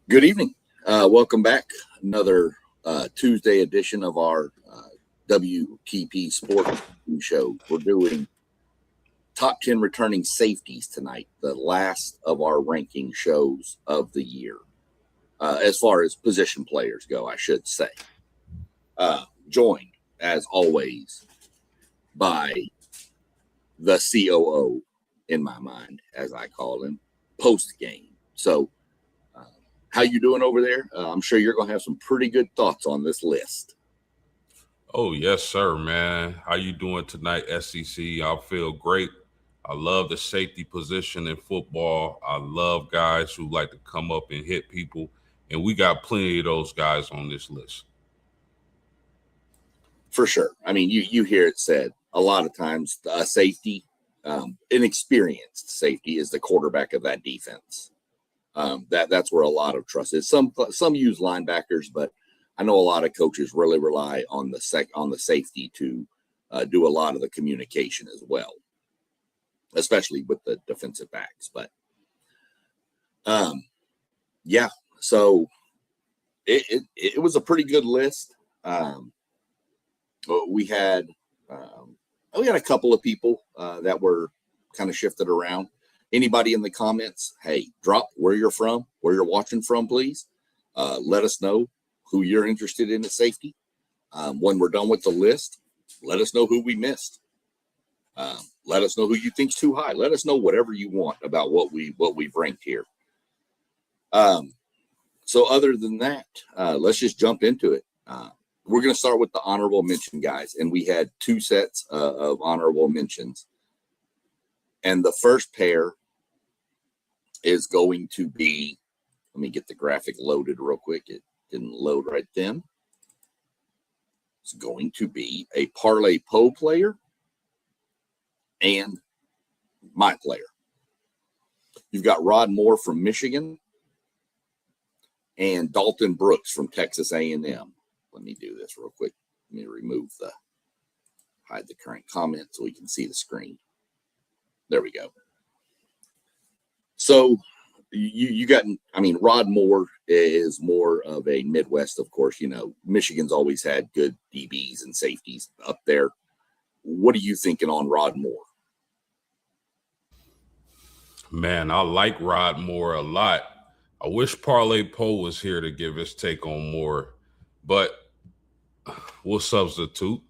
Good evening. Welcome back. Another Tuesday edition of our WTP SPORTS show. We're doing top 10 returning safeties tonight, the last of our ranking shows of the year, as far as position players go, I should say. Joined, as always, by the COO, in my mind, as I call him, post-game. So, how you doing over there? I'm sure you're going to have some pretty good thoughts on this list. Oh, yes, sir, man. How you doing tonight, SEC? I feel great. I love the safety position in football. I love guys who like to come up and hit people, and we got plenty of those guys on this list. For sure. I mean, you hear it said a lot of times, safety, inexperienced safety is the quarterback of that defense. That's where a lot of trust is. Some use linebackers, but I know a lot of coaches really rely on the safety to do a lot of the communication as well, especially with the defensive backs. But yeah, so it was a pretty good list. We had a couple of people that were kind of shifted around. Anybody in the comments, hey, drop where you're from, where you're watching from, please. Let us know who you're interested in at safety. When we're done with the list, let us know who we missed. Let us know who you think's too high. Let us know whatever you want about what we've ranked here. So other than that, let's just jump into it. We're going to start with the honorable mention guys, and we had two sets of honorable mentions. And the first pair is going to be, let me get the graphic loaded real quick. It didn't load right then. It's going to be a Parlay Po player and my player. You've got Rod Moore from Michigan and Dalton Brooks from Texas A&M. Let me do this real quick. Let me hide the current comment so we can see the screen. There we go. So you got, I mean, Rod Moore is more of a Midwest, of course. You know, Michigan's always had good DBs and safeties up there. What are you thinking on Rod Moore? Man, I like Rod Moore a lot. I wish Parlay Po was here to give his take on Moore, but we'll substitute.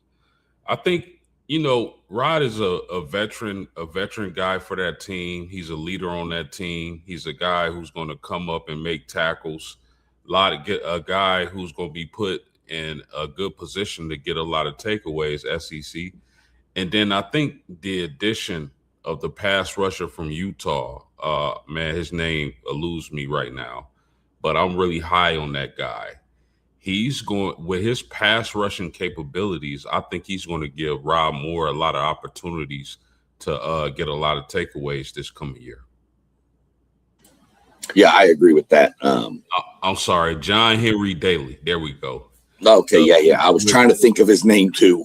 I think, you know, Rod is a veteran guy for that team. He's a leader on that team. He's a guy who's going to come up and make tackles. A guy who's going to be put in a good position to get a lot of takeaways, SEC. And then I think the addition of the pass rusher from Utah, man, his name eludes me right now, but I'm really high on that guy. He's going with his pass rushing capabilities. I think he's going to give Rod Moore a lot of opportunities to get a lot of takeaways this coming year. Yeah, I agree with that. I'm sorry, John Henry Daly. There we go. Okay, yeah. I was trying to think of his name too.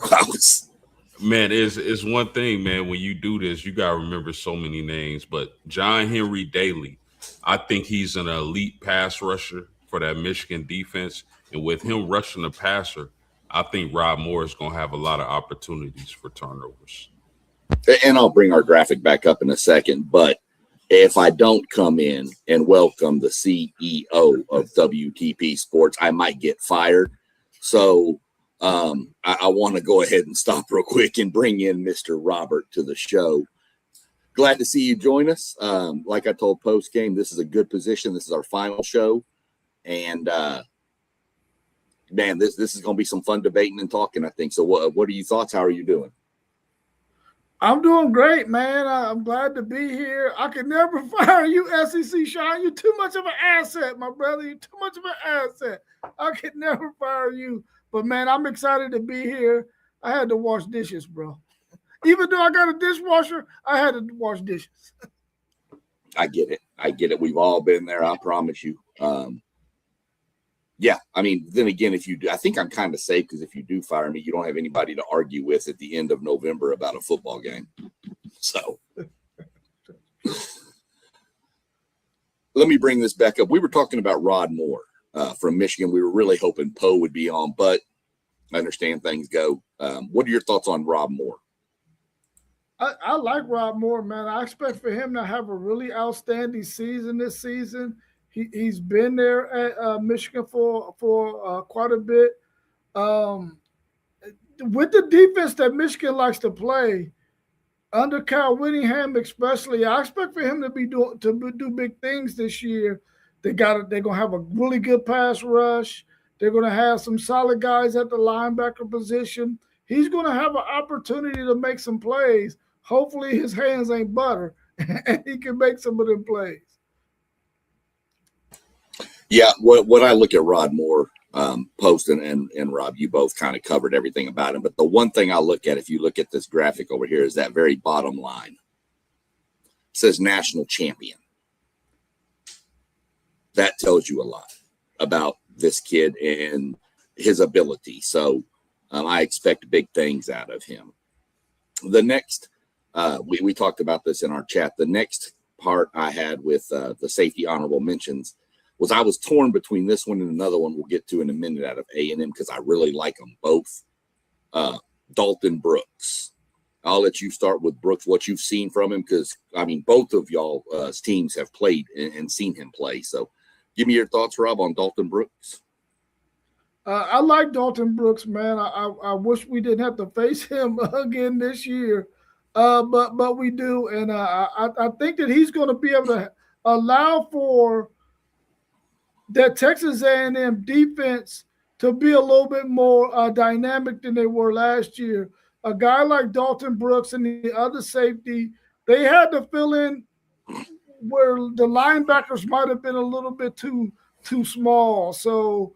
Man, it's one thing, man. When you do this, you gotta remember so many names. But John Henry Daly, I think he's an elite pass rusher for that Michigan defense. And with him rushing the passer, I think Rod Moore is going to have a lot of opportunities for turnovers. And I'll bring our graphic back up in a second. But if I don't come in and welcome the CEO of WTP Sports, I might get fired. So I want to go ahead and stop real quick and bring in Mr. Robert to the show. Glad to see you join us. Like I told post game, this is a good position. This is our final show. And man, this is going to be some fun debating and talking, I think. So what are your thoughts? How are you doing? I'm doing great, man. I'm glad to be here. I could never fire you, SEC Sean. You're too much of an asset, my brother. You're too much of an asset. I could never fire you. But, man, I'm excited to be here. I had to wash dishes, bro. Even though I got a dishwasher, I had to wash dishes. I get it. We've all been there. I promise you. Yeah, I mean, then again, if you do, I think I'm kind of safe because if you do fire me, you don't have anybody to argue with at the end of November about a football game. So let me bring this back up. We were talking about Rod Moore from Michigan. We were really hoping Poe would be on, but I understand things go. What are your thoughts on Rob Moore? I like Rob Moore, man. I expect for him to have a really outstanding season this season. He's been there at Michigan for quite a bit. With the defense that Michigan likes to play, under Kyle Whittingham especially, I expect for him to do big things this year. They're gonna have a really good pass rush. They're gonna have some solid guys at the linebacker position. He's gonna have an opportunity to make some plays. Hopefully his hands ain't butter and he can make some of them plays. Yeah, what I look at Rod Moore, Post and Rob, you both kind of covered everything about him. But the one thing I look at, if you look at this graphic over here, is that very bottom line. It says national champion. That tells you a lot about this kid and his ability. So I expect big things out of him. The next, we talked about this in our chat. The next part I had with the safety honorable mentions was I was torn between this one and another one we'll get to in a minute out of A&M because I really like them both. Dalton Brooks. I'll let you start with Brooks, what you've seen from him, because, I mean, both of y'all teams have played and seen him play. So give me your thoughts, Rob, on Dalton Brooks. I like Dalton Brooks, man. I wish we didn't have to face him again this year, but we do. And I think that he's going to be able to allow for that Texas A&M defense to be a little bit more dynamic than they were last year. A guy like Dalton Brooks and the other safety, they had to fill in where the linebackers might have been a little bit too small. So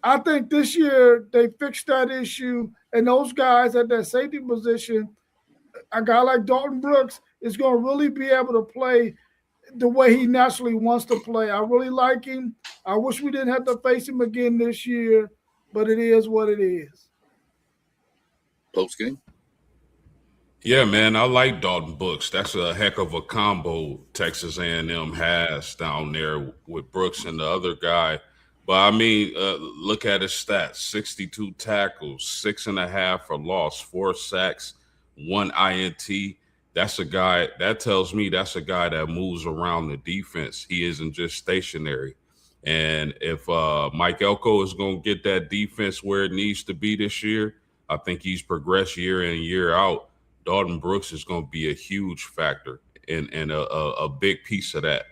I think this year they fixed that issue, and those guys at that safety position, a guy like Dalton Brooks is going to really be able to play the way he naturally wants to play. I really like him. I wish we didn't have to face him again this year, but it is what it is. Post game. Yeah, man, I like Dalton Brooks. That's a heck of a combo Texas A&M has down there with Brooks and the other guy. But, I mean, look at his stats. 62 tackles, 6.5 for loss, 4 sacks, 1 INT. That's a guy – that tells me that's a guy that moves around the defense. He isn't just stationary. And if Mike Elko is going to get that defense where it needs to be this year, I think he's progressed year in and year out. Dalton Brooks is going to be a huge factor and a big piece of that.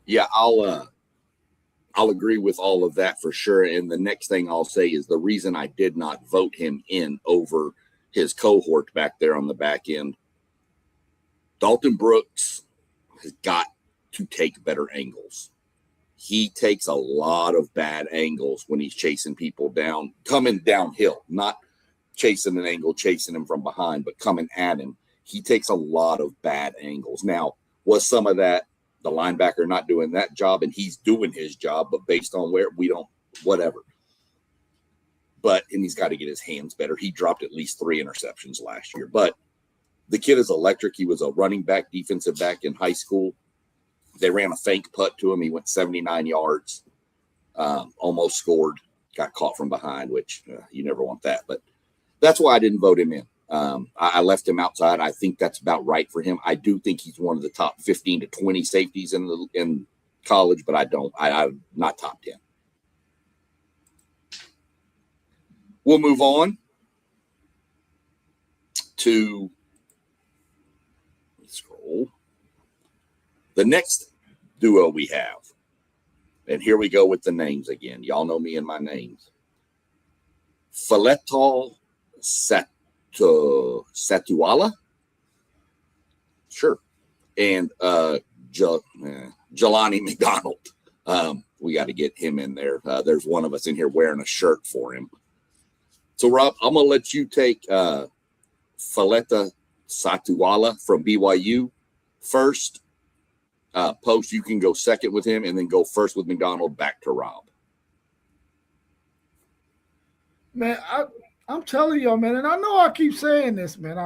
Yeah, I'll agree with all of that for sure. And the next thing I'll say is the reason I did not vote him in over his cohort back there on the back end. Dalton Brooks has got to take better angles. He takes a lot of bad angles when he's chasing people down, coming downhill, not chasing an angle, chasing him from behind, but coming at him. He takes a lot of bad angles. Now, was some of that the linebacker not doing that job, and he's doing his job, but based on where we don't, whatever. And he's got to get his hands better. He dropped at least 3 interceptions last year. But the kid is electric. He was a running back, defensive back in high school. They ran a fake putt to him. He went 79 yards, almost scored, got caught from behind, which you never want that. But that's why I didn't vote him in. I left him outside. I think that's about right for him. I do think he's one of the top 15 to 20 safeties in college, but I'm not top 10. We'll move on to scroll. The next duo we have, and here we go with the names again. Y'all know me and my names. Faletal Satuala, sure, and Jelani McDonald. We got to get him in there. There's one of us in here wearing a shirt for him. So, Rob, I'm going to let you take Faleta Satuala from BYU first. Post, you can go second with him, and then go first with McDonald back to Rob. Man, I'm telling y'all, man, and I know I keep saying this, man.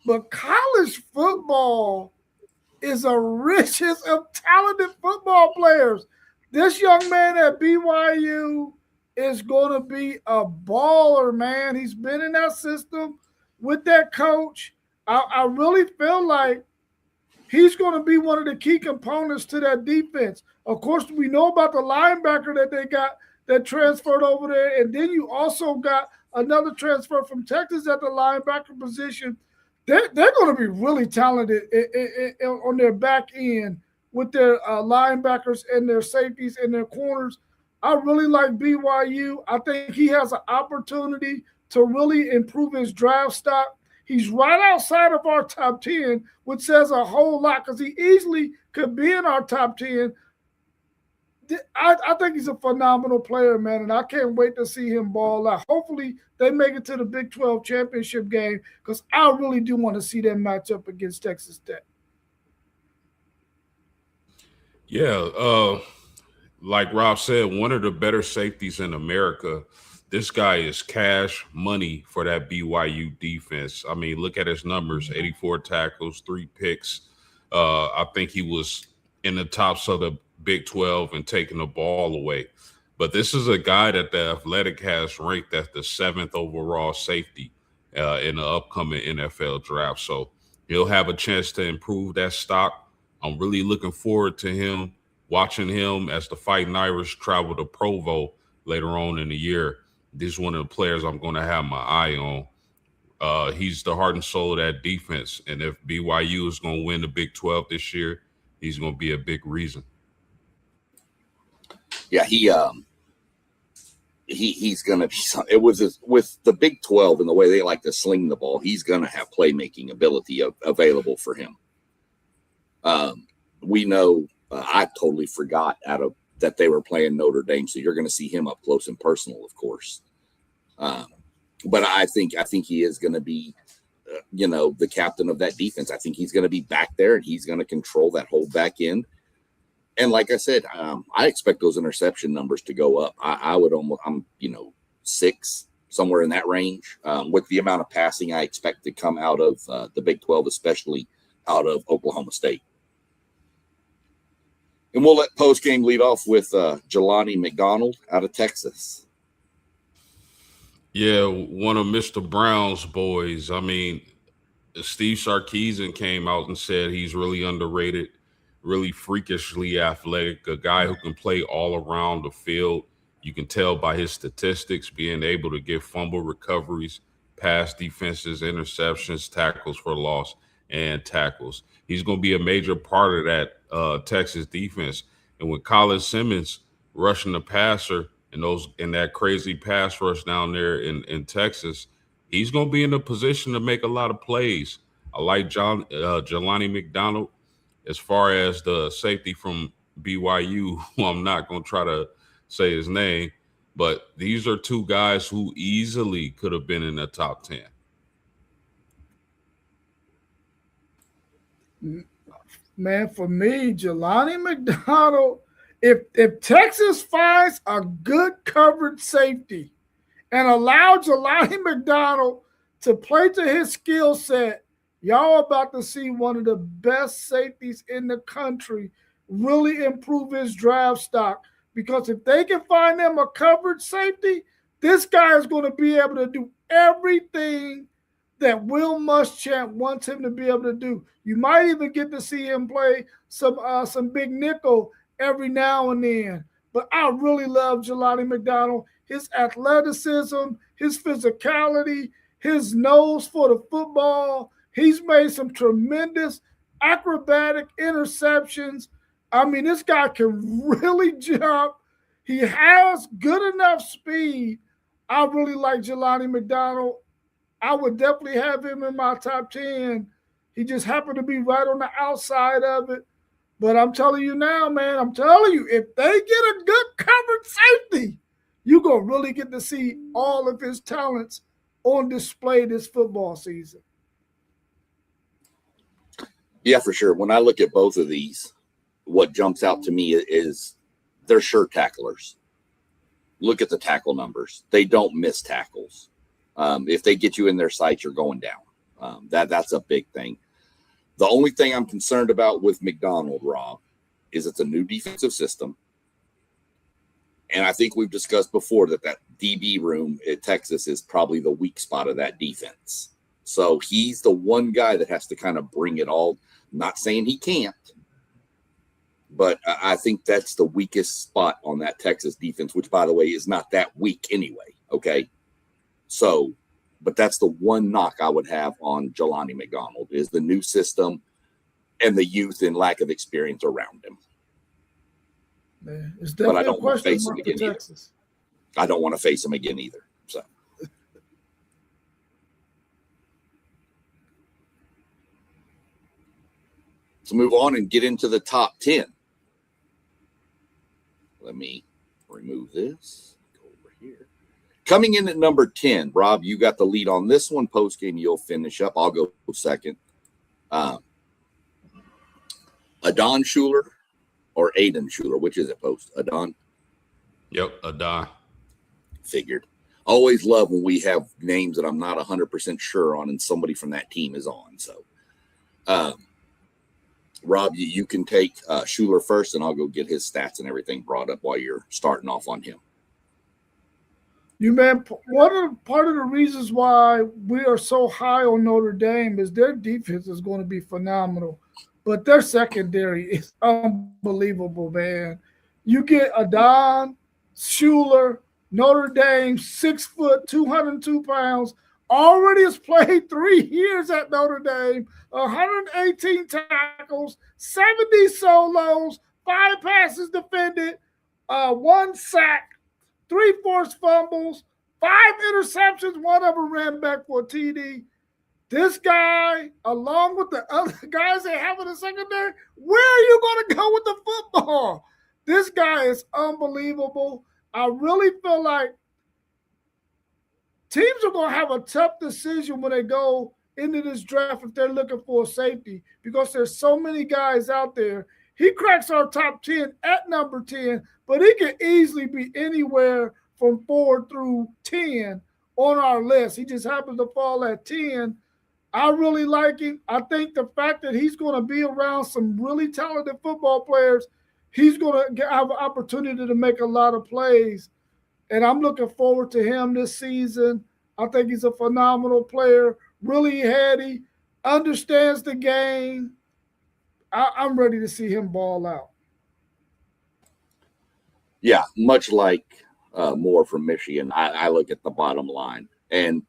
But college football is a riches of talented football players. This young man at BYU is going to be a baller, man. He's been in that system with that coach. I really feel like he's going to be one of the key components to that defense. Of course, we know about the linebacker that they got that transferred over there. And then you also got another transfer from Texas at the linebacker position. They're going to be really talented on their back end with their linebackers and their safeties and their corners. I really like BYU. I think he has an opportunity to really improve his draft stock. He's right outside of our top 10, which says a whole lot because he easily could be in our top 10. I think he's a phenomenal player, man, and I can't wait to see him ball out. Hopefully, they make it to the Big 12 championship game because I really do want to see them match up against Texas Tech. Yeah, like Rob said, one of the better safeties in America. This guy is cash money for that BYU defense. I mean, look at his numbers: 84 tackles, 3 picks. I think he was in the tops of the Big 12 and taking the ball away. But this is a guy that the Athletic has ranked as the 7th overall safety in the upcoming NFL draft. So he'll have a chance to improve that stock. I'm really looking forward to him, watching him as the Fighting Irish travel to Provo later on in the year. This is one of the players I'm going to have my eye on. He's the heart and soul of that defense. And if BYU is going to win the Big 12 this year, he's going to be a big reason. Yeah, he's going to be. It was with the Big 12 and the way they like to sling the ball. He's going to have playmaking ability available for him. We know. I totally forgot that they were playing Notre Dame, so you're going to see him up close and personal, of course. But I think he is going to be, the captain of that defense. I think he's going to be back there and he's going to control that whole back end. And like I said, I expect those interception numbers to go up. I would almost, 6, somewhere in that range, with the amount of passing I expect to come out of the Big 12, especially out of Oklahoma State. And we'll let post-game lead off with Jelani McDonald out of Texas. Yeah, one of Mr. Brown's boys. I mean, Steve Sarkisian came out and said he's really underrated, really freakishly athletic, a guy who can play all around the field. You can tell by his statistics, being able to get fumble recoveries, pass defenses, interceptions, tackles for loss, and tackles. He's going to be a major part of that Texas defense. And with Colin Simmons rushing the passer in that crazy pass rush down there in Texas, he's going to be in a position to make a lot of plays. I like Jelani McDonald. As far as the safety from BYU, who I'm not going to try to say his name, but these are two guys who easily could have been in the top 10. Man, for me, Jelani McDonald, if Texas finds a good covered safety and allow Jelani McDonald to play to his skill set, y'all about to see one of the best safeties in the country really improve his draft stock. Because if they can find them a covered safety, this guy is going to be able to do everything that Will Muschamp wants him to be able to do. You might even get to see him play some big nickel every now and then. But I really love Jelani McDonald. His athleticism, his physicality, his nose for the football. He's made some tremendous acrobatic interceptions. I mean, this guy can really jump. He has good enough speed. I really like Jelani McDonald. I would definitely have him in my top 10. He just happened to be right on the outside of it. But I'm telling you now, man, if they get a good covered safety, you're going to really get to see all of his talents on display this football season. Yeah, for sure. When I look at both of these, what jumps out to me is they're sure tacklers. Look at the tackle numbers. They don't miss tackles. If they get you in their sights, you're going down. That's a big thing. The only thing I'm concerned about with McDonald, Rob, is it's a new defensive system. And I think we've discussed before that DB room at Texas is probably the weak spot of that defense. So he's the one guy that has to kind of bring it all. I'm not saying he can't, but I think that's the weakest spot on that Texas defense, which, by the way, is not that weak anyway. Okay. So, but that's the one knock I would have on Jelani McDonald is the new system and the youth and lack of experience around him. Man, it's definitely but I don't want to face him again either. I don't want to face him again either. So. Let's move on and get into the top 10. Let me remove this. Go over here. Coming in at number 10, Rob, you got the lead on this one. Post game, you'll finish up. I'll go second. Adon Schuler or Aiden Schuler, which is it, Post? Adon? Yep, Adon. Figured. Always love when we have names that I'm not 100% sure on and somebody from that team is on. So, Rob, you can take Schuler first, and I'll go get his stats and everything brought up while you're starting off on him. Part of the reasons why we are so high on Notre Dame is their defense is going to be phenomenal, but their secondary is unbelievable, man. You get Adon, Schuler, Notre Dame, 6 foot, 202 pounds, already has played 3 years at Notre Dame, 118 tackles, 70 solos, 5 passes defended, 1 sack, 3 forced fumbles, 5 interceptions, 1 of them ran back for a TD. This guy, along with the other guys they have in the secondary, where are you going to go with the football? This guy is unbelievable. I really feel like teams are going to have a tough decision when they go into this draft if they're looking for a safety because there's so many guys out there. He cracks our top 10 at number 10, but he can easily be anywhere from 4 through 10 on our list. He just happens to fall at 10. I really like him. I think the fact that he's going to be around some really talented football players, he's going to have an opportunity to make a lot of plays. And I'm looking forward to him this season. I think he's a phenomenal player, really heady, understands the game. I'm ready to see him ball out. Yeah, much like Moore from Michigan, I look at the bottom line. And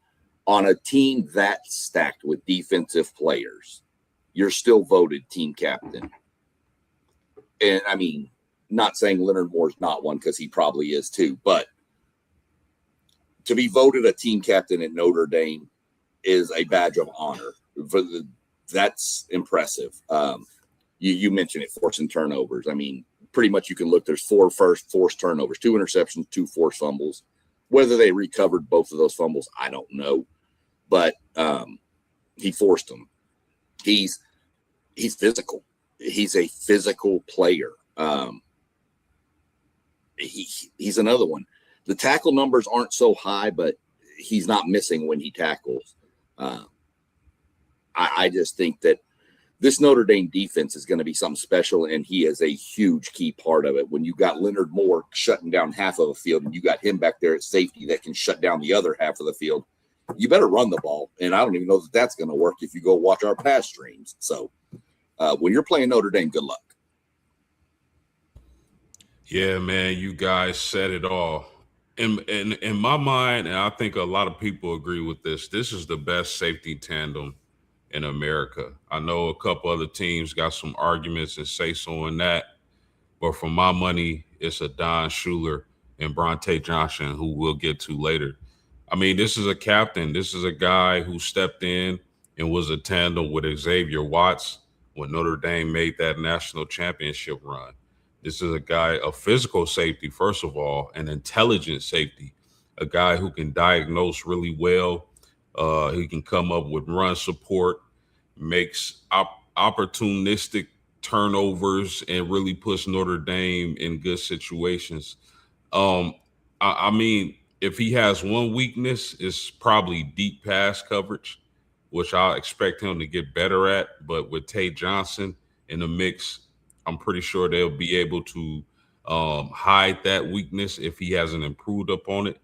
on a team that stacked with defensive players, you're still voted team captain. And, I mean, not saying Leonard Moore's not one because he probably is too, but to be voted a team captain at Notre Dame is a badge of honor. That's impressive. You mentioned it, forcing turnovers. I mean, pretty much you can look, there's 4 forced turnovers, 2 interceptions, 2 forced fumbles. Whether they recovered both of those fumbles, I don't know. But he forced them. He's physical. He's a physical player. He's another one. The tackle numbers aren't so high, but he's not missing when he tackles. I just think that this Notre Dame defense is going to be something special, and he is a huge key part of it. When you got Leonard Moore shutting down half of the field and you got him back there at safety that can shut down the other half of the field, you better run the ball. And I don't even know that that's going to work if you go watch our pass streams. So when you're playing Notre Dame, good luck. Yeah, man, you guys said it all. In my mind, and I think a lot of people agree with this, this is the best safety tandem in America. I know a couple other teams got some arguments and say so in that, but for my money, it's Adon Schuler and Bronte Johnson, who we'll get to later. I mean, this is a captain. This is a guy who stepped in and was a tandem with Xavier Watts when Notre Dame made that national championship run. This is a guy, a physical safety, first of all, an intelligent safety, a guy who can diagnose really well. He can come up with run support, makes opportunistic turnovers, and really puts Notre Dame in good situations. I mean, if he has one weakness, it's probably deep pass coverage. which I expect him to get better at. But with Tate Johnson in the mix, I'm pretty sure they'll be able to hide that weakness if he hasn't improved upon it.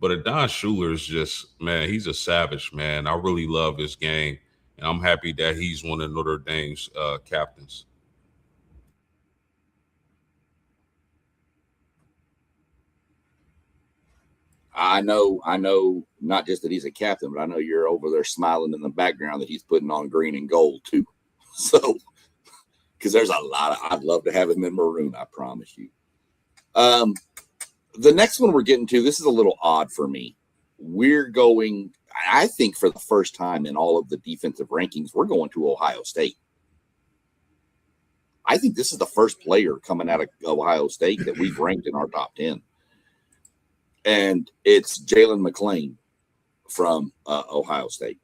But Adon Schuler is just, man, he's a savage, man. I really love his game, and I'm happy that he's one of Notre Dame's captains. I know not just that he's a captain, but I know you're over there smiling in the background that he's putting on green and gold too. So, because there's a lot I'd love to have him in maroon, I promise you. The next one we're getting to, this is a little odd for me. We're going, I think for the first time in all of the defensive rankings, we're going to Ohio State. I think this is the first player coming out of Ohio State that we've ranked in our top 10. And it's Jalen McClain from Ohio State.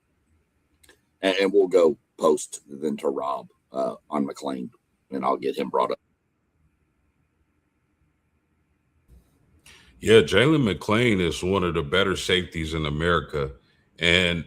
And we'll go post then to Rob on McClain, and I'll get him brought up. Yeah, Jalen McClain is one of the better safeties in America. And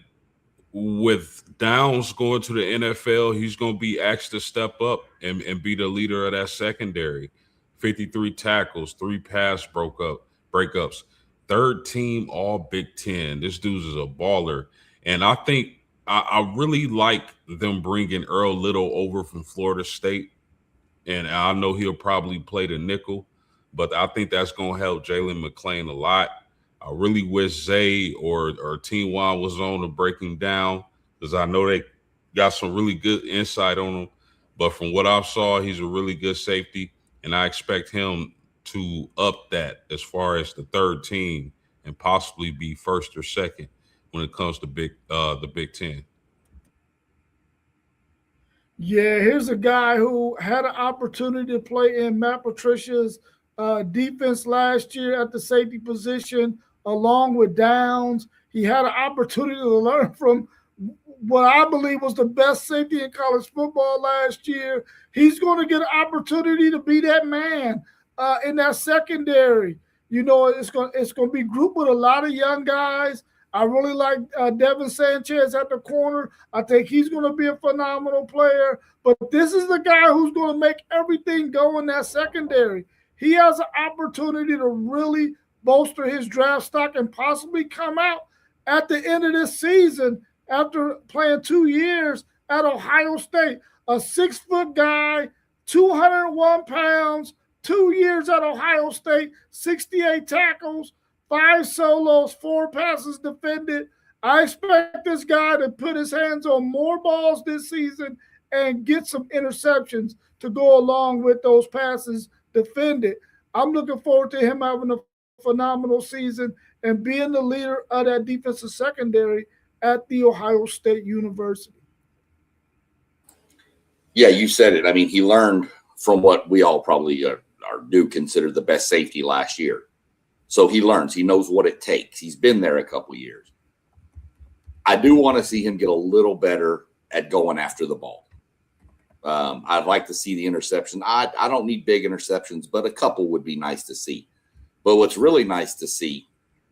with Downs going to the NFL, he's going to be asked to step up and be the leader of that secondary. 53 tackles, 3 pass breakups, third team all Big Ten. This dude is a baller. And I think I really like them bringing Earl Little over from Florida State. And I know he'll probably play the nickel, but I think that's going to help Jalen McClain a lot. I really wish Zay or Team Juan was on to break him down, because I know they got some really good insight on him. But from what I saw, he's a really good safety, and I expect him to up that as far as the third team and possibly be first or second when it comes to the Big Ten. Yeah, here's a guy who had an opportunity to play in Matt Patricia's defense last year at the safety position, along with Downs. He had an opportunity to learn from what I believe was the best safety in college football last year. He's going to get an opportunity to be that man in that secondary. You know, it's going to be grouped with a lot of young guys. I really like Devin Sanchez at the corner. I think he's going to be a phenomenal player. But this is the guy who's going to make everything go in that secondary. He has an opportunity to really bolster his draft stock and possibly come out at the end of this season after playing 2 years at Ohio State. A 6-foot guy, 201 pounds, 2 years at Ohio State, 68 tackles, 5 solos, 4 passes defended. I expect this guy to put his hands on more balls this season and get some interceptions to go along with those passes defended. I'm looking forward to him having a phenomenal season and being the leader of that defensive secondary at the Ohio State University. Yeah, you said it. I mean, he learned from what we all probably do consider the best safety last year. So he learns. He knows what it takes. He's been there a couple of years. I do want to see him get a little better at going after the ball. I'd like to see the interception. I don't need big interceptions, but a couple would be nice to see. But what's really nice to see,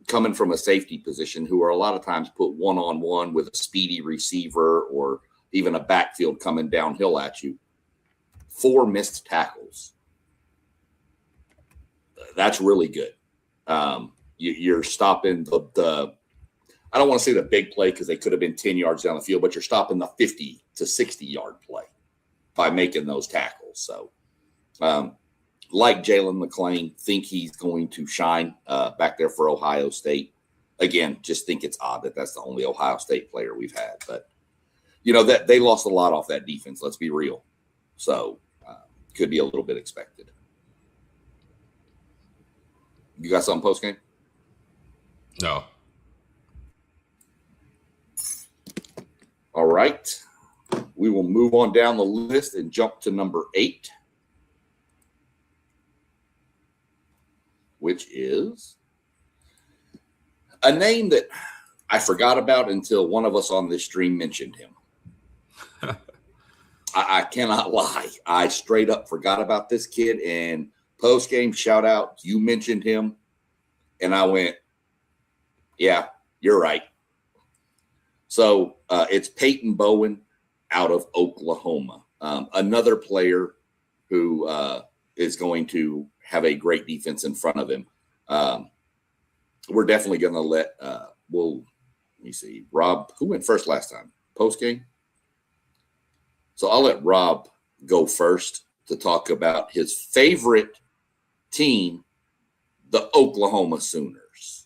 coming from a safety position, who are a lot of times put one-on-one with a speedy receiver or even a backfield coming downhill at you, 4 missed tackles. That's really good. You're stopping the I don't want to say the big play because they could have been 10 yards down the field, but you're stopping the 50 to 60-yard play by making those tackles. So, like Jalen McClain, think he's going to shine back there for Ohio State. Again, just think it's odd that that's the only Ohio State player we've had. But, you know, that they lost a lot off that defense, let's be real. So, could be a little bit expected. You got something post-game? No. All right. We will move on down the list and jump to number 8, which is a name that I forgot about until one of us on this stream mentioned him. I cannot lie. I straight up forgot about this kid, and post-game shout out, you mentioned him, and I went, yeah, you're right. So it's Peyton Bowen out of Oklahoma, another player who is going to have a great defense in front of him. We're definitely going to let let me see, Rob, who went first last time? Post game? So I'll let Rob go first to talk about his favorite team, the Oklahoma Sooners.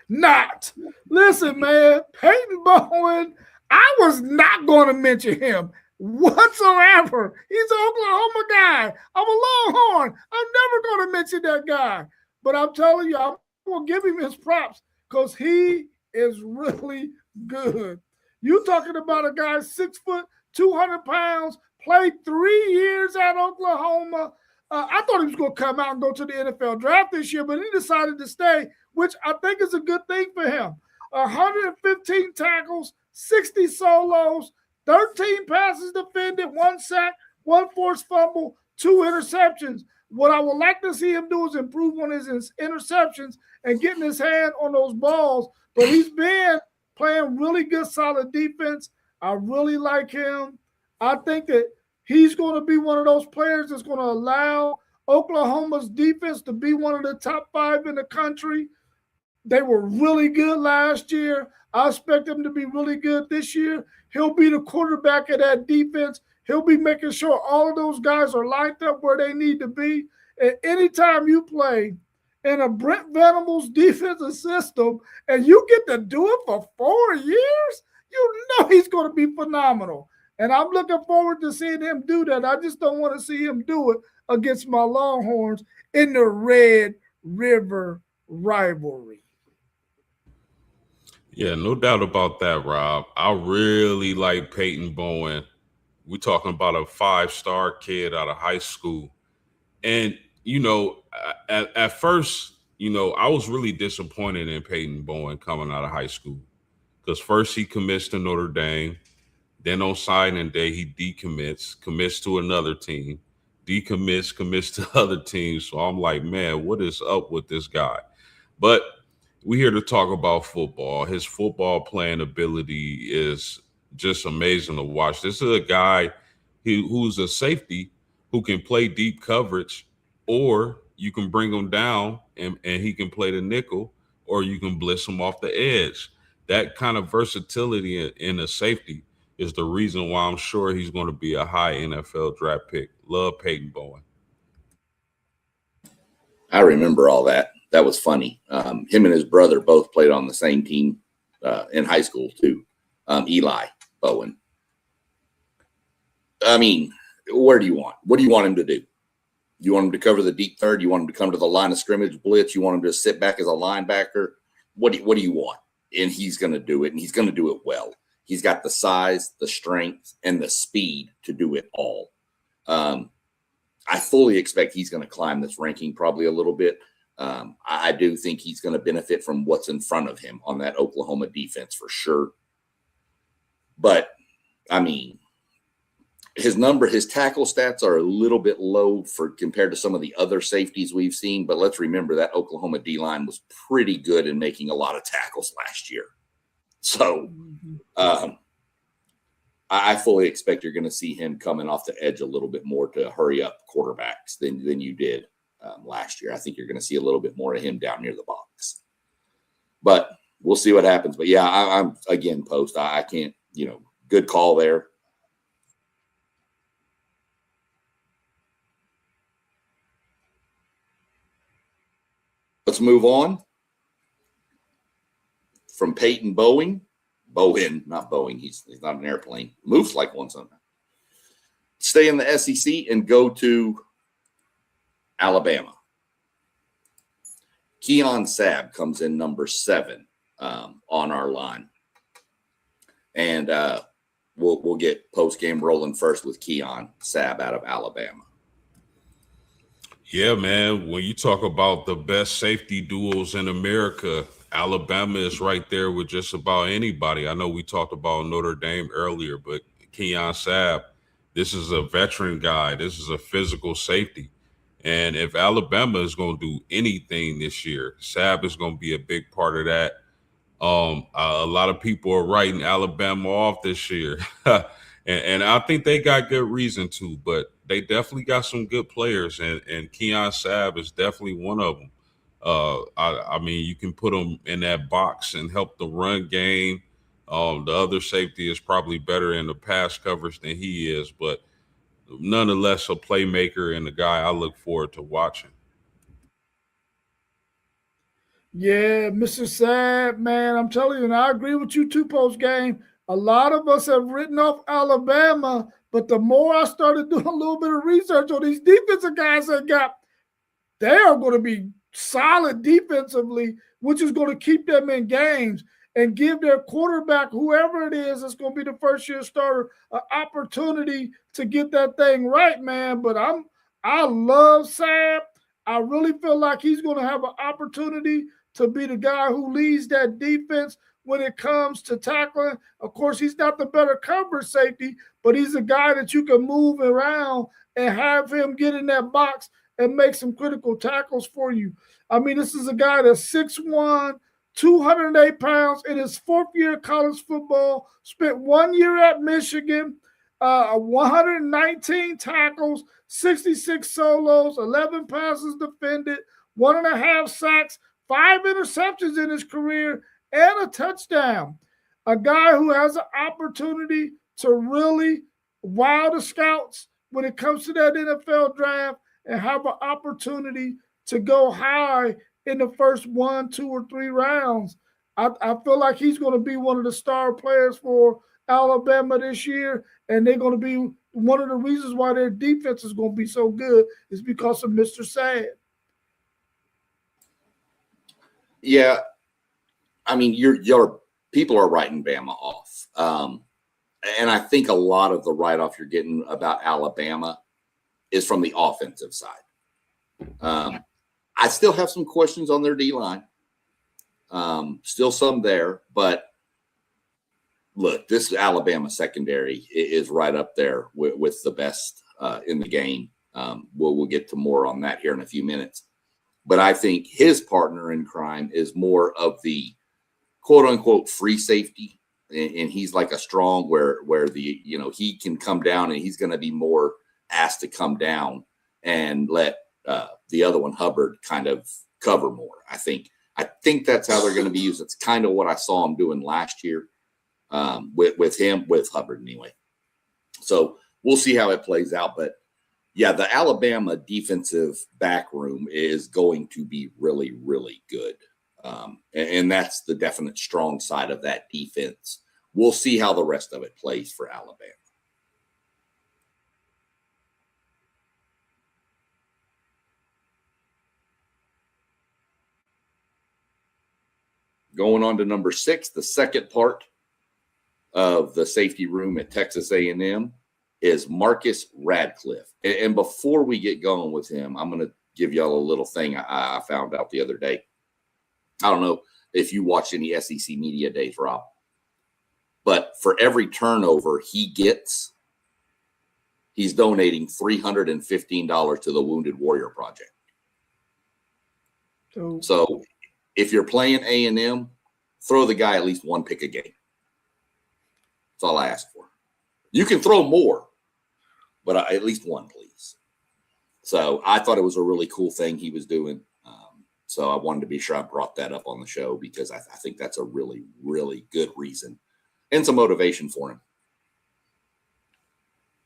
Not. Listen, man, Peyton Bowen, I was not going to mention him whatsoever. He's an Oklahoma guy. I'm a Longhorn. I'm never going to mention that guy. But I'm telling you, I'm going to give him his props because he is really good. You talking about a guy 6 foot, 200 pounds, played 3 years at Oklahoma. I thought he was going to come out and go to the NFL draft this year, but he decided to stay, which I think is a good thing for him. 115 tackles, 60 solos, 13 passes defended, 1 sack, 1 forced fumble, 2 interceptions. What I would like to see him do is improve on his interceptions and getting his hand on those balls. But he's been playing really good, solid defense. I really like him. I think that he's going to be one of those players that's going to allow Oklahoma's defense to be one of the top 5 in the country. They were really good last year. I expect them to be really good this year. He'll be the quarterback of that defense. He'll be making sure all of those guys are lined up where they need to be. And anytime you play in a Brent Venables defensive system and you get to do it for 4 years, you know he's going to be phenomenal. And I'm looking forward to seeing him do that. I just don't want to see him do it against my Longhorns in the Red River rivalry. Yeah, no doubt about that, Rob. I really like Peyton Bowen. We're talking about a 5-star kid out of high school. And, at first, I was really disappointed in Peyton Bowen coming out of high school because first he commits to Notre Dame. Then on signing day, he commits to another team, commits to other teams. So I'm like, man, what is up with this guy? But we're here to talk about football. His football playing ability is just amazing to watch. This is a guy who's a safety who can play deep coverage, or you can bring him down and he can play the nickel, or you can blitz him off the edge. That kind of versatility in a safety is the reason why I'm sure he's going to be a high NFL draft pick. Love Peyton Bowen. I remember all that. That was funny. Him and his brother both played on the same team in high school too. Eli Bowen. I mean, what do you want him to do? You want him to cover the deep third? You want him to come to the line of scrimmage blitz? You want him to sit back as a linebacker? What do you want? And he's going to do it, and he's going to do it well. He's got the size, the strength, and the speed to do it all. I fully expect he's going to climb this ranking probably a little bit. I do think he's going to benefit from what's in front of him on that Oklahoma defense for sure. But, I mean, his tackle stats are a little bit low compared to some of the other safeties we've seen. But let's remember that Oklahoma D-line was pretty good in making a lot of tackles last year. So I fully expect you're going to see him coming off the edge a little bit more to hurry up quarterbacks than you did last year. I think you're going to see a little bit more of him down near the box. But we'll see what happens. But, yeah, I'm again, Post. I can't, good call there. Let's move on from Peyton Bowen, not Boeing. He's not an airplane. Moves like one sometimes. Stay in the SEC and go to Alabama. Keon Sabb comes in number 7 on our line. And we'll get post-game rolling first with Keon Sabb out of Alabama. Yeah, man. When you talk about the best safety duos in America, Alabama is right there with just about anybody. I know we talked about Notre Dame earlier, but Keon Sabb, this is a veteran guy. This is a physical safety. And if Alabama is going to do anything this year, Sabb is going to be a big part of that. A lot of people are writing Alabama off this year, and I think they got good reason to. But they definitely got some good players, and Keon Sabb is definitely one of them. I mean, you can put him in that box and help the run game. The other safety is probably better in the pass coverage than he is, but nonetheless, a playmaker and a guy I look forward to watching. Yeah, Mr. Sad, man, I'm telling you, and I agree with you too, post game. A lot of us have written off Alabama, but the more I started doing a little bit of research on these defensive guys they are going to be solid defensively, which is going to keep them in games and give their quarterback, whoever it is, that's going to be the first-year starter, an opportunity to get that thing right, man. But I love Sam. I really feel like he's going to have an opportunity to be the guy who leads that defense when it comes to tackling. Of course, he's not the better coverage safety, but he's a guy that you can move around and have him get in that box and make some critical tackles for you. I mean, this is a guy that's 6'1", 208 pounds in his fourth year of college football, spent 1 year at Michigan, 119 tackles, 66 solos, 11 passes defended, 1.5 sacks, 5 interceptions in his career, and a touchdown. A guy who has an opportunity to really wow the scouts when it comes to that NFL draft and have an opportunity to go high in the first 1, 2, or 3 rounds. I feel like he's going to be one of the star players for Alabama this year, and they're going to be one of the reasons why their defense is going to be so good is because of Mr. Sad. Yeah, I mean, your people are writing Bama off, and I think a lot of the write-off you're getting about Alabama is from the offensive side. I still have some questions on their D-line, still some there, but look, this Alabama secondary is right up there with the best in the game. We'll get to more on that here in a few minutes. But I think his partner in crime is more of the quote unquote free safety. And he's like a strong where the, he can come down and he's going to be more asked to come down and let the other one, Hubbard, kind of cover more. I think that's how they're going to be used. It's kind of what I saw him doing last year with Hubbard anyway. So we'll see how it plays out. But yeah, the Alabama defensive back room is going to be really, really good. And that's the definite strong side of that defense. We'll see how the rest of it plays for Alabama. Going on to number 6, the second part of the safety room at Texas A&M is Marcus Radcliffe. And before we get going with him, I'm going to give y'all a little thing I found out the other day. I don't know if you watch any SEC media days, Rob, but for every turnover he gets, he's donating $315 to the Wounded Warrior Project. So if you're playing A&M, throw the guy at least one pick a game. That's all I ask for. You can throw more, but at least one, please. So I thought it was a really cool thing he was doing. So I wanted to be sure I brought that up on the show because I think that's a really, really good reason and some motivation for him.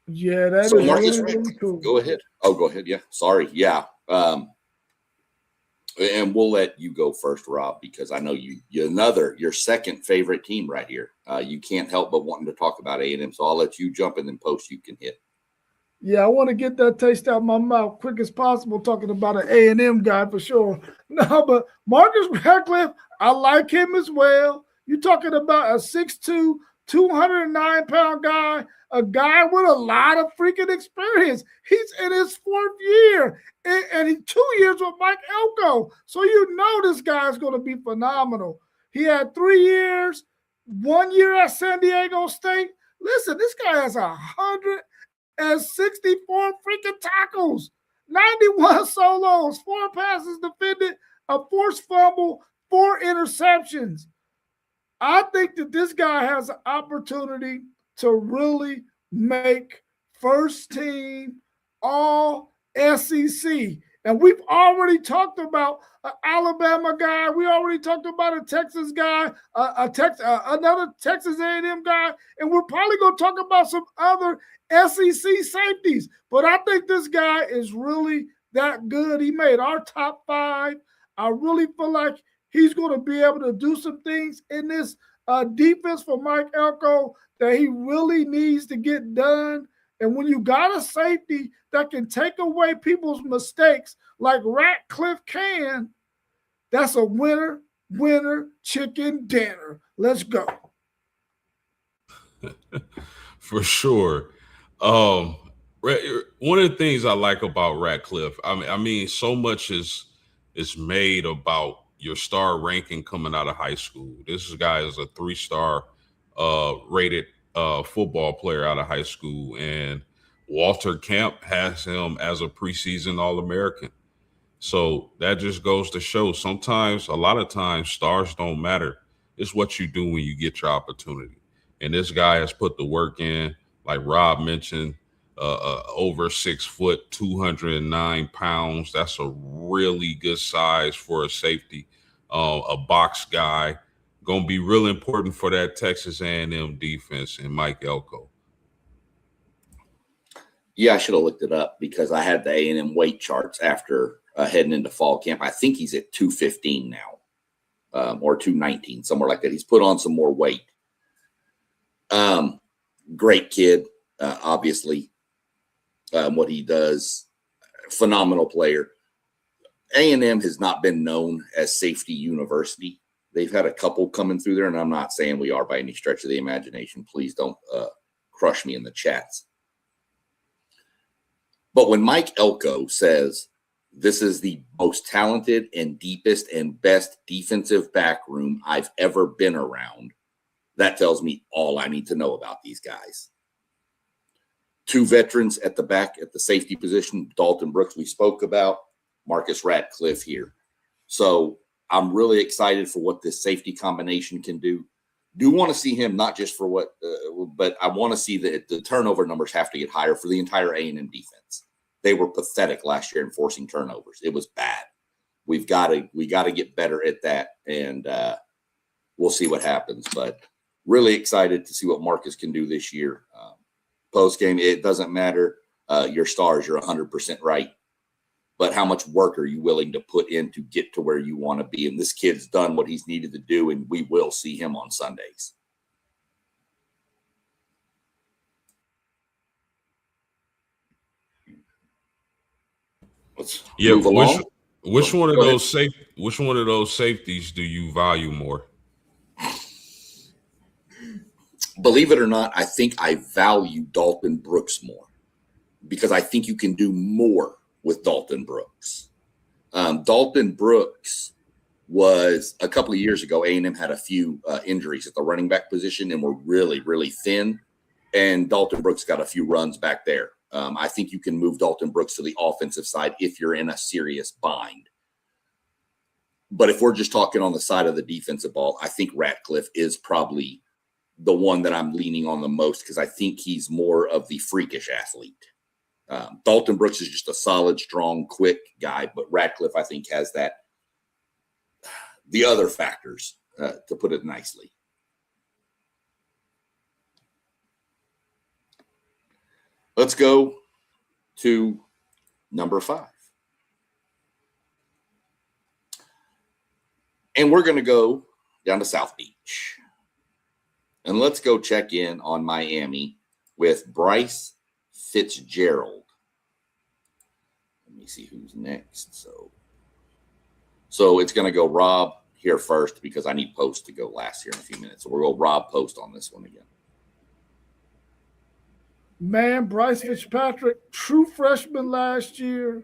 Yeah, that so is Marcus, really cool. Go ahead. Oh, go ahead. Yeah. Sorry. Yeah. And we'll let you go first, Rob, because I know your second favorite team right here. You can't help but wanting to talk about A&M, so I'll let you jump and then post you can hit. Yeah, I want to get that taste out of my mouth quick as possible, talking about an A&M guy for sure. No, but Marcus Radcliffe, I like him as well. You're talking about a 6'2", 209-pound guy, a guy with a lot of freaking experience. He's in his 4th year, and he's 2 years with Mike Elko. So you know this guy's going to be phenomenal. He had 3 years, 1 year at San Diego State. Listen, this guy has 164 freaking tackles, 91 solos, 4 passes defended, a forced fumble, 4 interceptions. I think that this guy has an opportunity to really make first team all SEC. And we've already talked about an Alabama guy. We already talked about a Texas guy, another Texas A&M guy, and we're probably going to talk about some other SEC safeties. But I think this guy is really that good. He made our top 5. I really feel like he's going to be able to do some things in this defense for Mike Elko that he really needs to get done. And when you got a safety that can take away people's mistakes like Ratcliffe can, that's a winner, chicken dinner. Let's go. For sure. One of the things I like about Ratcliffe, I mean, so much is made about your star ranking coming out of high school. This guy is a 3-star rated football player out of high school, and Walter Camp has him as a preseason All-American. So that just goes to show sometimes, a lot of times, stars don't matter. It's what you do when you get your opportunity. And this guy has put the work in, like Rob mentioned, over 6 foot, 209 pounds. That's a really good size for a safety, a box guy. Going to be real important for that Texas A&M defense and Mike Elko. Yeah, I should have looked it up because I had the A&M weight charts after heading into fall camp. I think he's at 215 now, or 219, somewhere like that. He's put on some more weight. Great kid, obviously. What he does, phenomenal player. A&M has not been known as safety university. They've had a couple coming through there, and I'm not saying we are by any stretch of the imagination. Please don't crush me in the chats. But when Mike Elko says this is the most talented and deepest and best defensive back room I've ever been around, that tells me all I need to know about these guys. 2 veterans at the back at the safety position, Dalton Brooks we spoke about, Marcus Ratcliffe here. So I'm really excited for what this safety combination can do. Do want to see him not just for what, but I want to see that the turnover numbers have to get higher for the entire A&M defense. They were pathetic last year in forcing turnovers. It was bad. We got to get better at that, and we'll see what happens. But really excited to see what Marcus can do this year. Post game, it doesn't matter your stars. You're 100% right. But how much work are you willing to put in to get to where you want to be? And this kid's done what he's needed to do, and we will see him on Sundays. Let's move along. Which one of those safeties do you value more? Believe it or not, I think I value Dalton Brooks more because I think you can do more with Dalton Brooks. Dalton Brooks was a couple of years ago. A&M had a few injuries at the running back position and were really, really thin. And Dalton Brooks got a few runs back there. I think you can move Dalton Brooks to the offensive side if you're in a serious bind. But if we're just talking on the side of the defensive ball, I think Ratcliffe is probably the one that I'm leaning on the most because I think he's more of the freakish athlete. Dalton Brooks is just a solid, strong, quick guy, but Ratcliffe, I think, has the other factors, to put it nicely. Let's go to number 5. And we're going to go down to South Beach. And let's go check in on Miami with Bryce Fitzgerald. Let me see who's next. So it's going to go Rob here first because I need Post to go last here in a few minutes. So we'll go Rob Post on this one again. Man, Bryce Fitzpatrick, true freshman last year.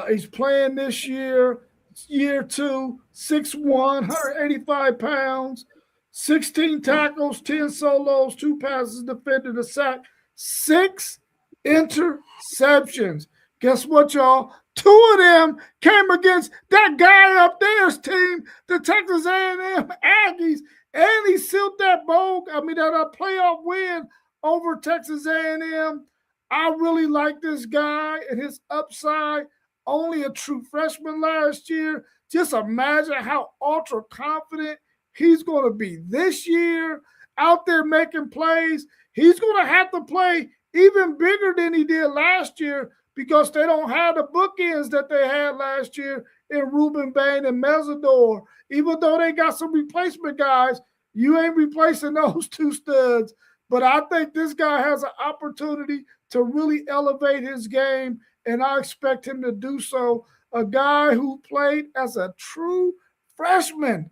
He's playing this year, year 2, 6'1", 185 pounds, 16 tackles, 10 solos, 2 passes defended, a sack, 6 interceptions. Guess what, y'all? 2 of them came against that guy up there's team, the Texas A&M Aggies, And he sealed that that playoff win over Texas A&M. I really like this guy and his upside. Only a true freshman last year. Just imagine how ultra confident he's going to be this year, out there making plays. He's going to have to play even bigger than he did last year because they don't have the bookends that they had last year in Ruben Bain and Mesidor. Even though they got some replacement guys, you ain't replacing those two studs. But I think this guy has an opportunity to really elevate his game, and I expect him to do so. A guy who played as a true freshman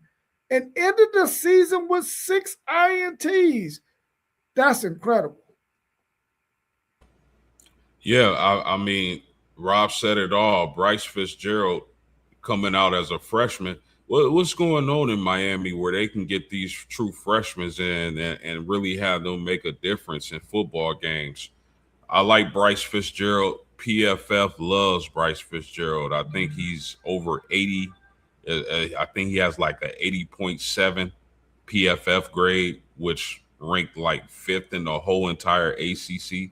and ended the season with 6 INTs. That's incredible. Yeah, I mean, Rob said it all. Bryce Fitzgerald coming out as a freshman. What's going on in Miami where they can get these true freshmen in and really have them make a difference in football games? I like Bryce Fitzgerald. PFF loves Bryce Fitzgerald. I think he's over 80. I think he has like an 80.7 PFF grade, which ranked like 5th in the whole entire ACC.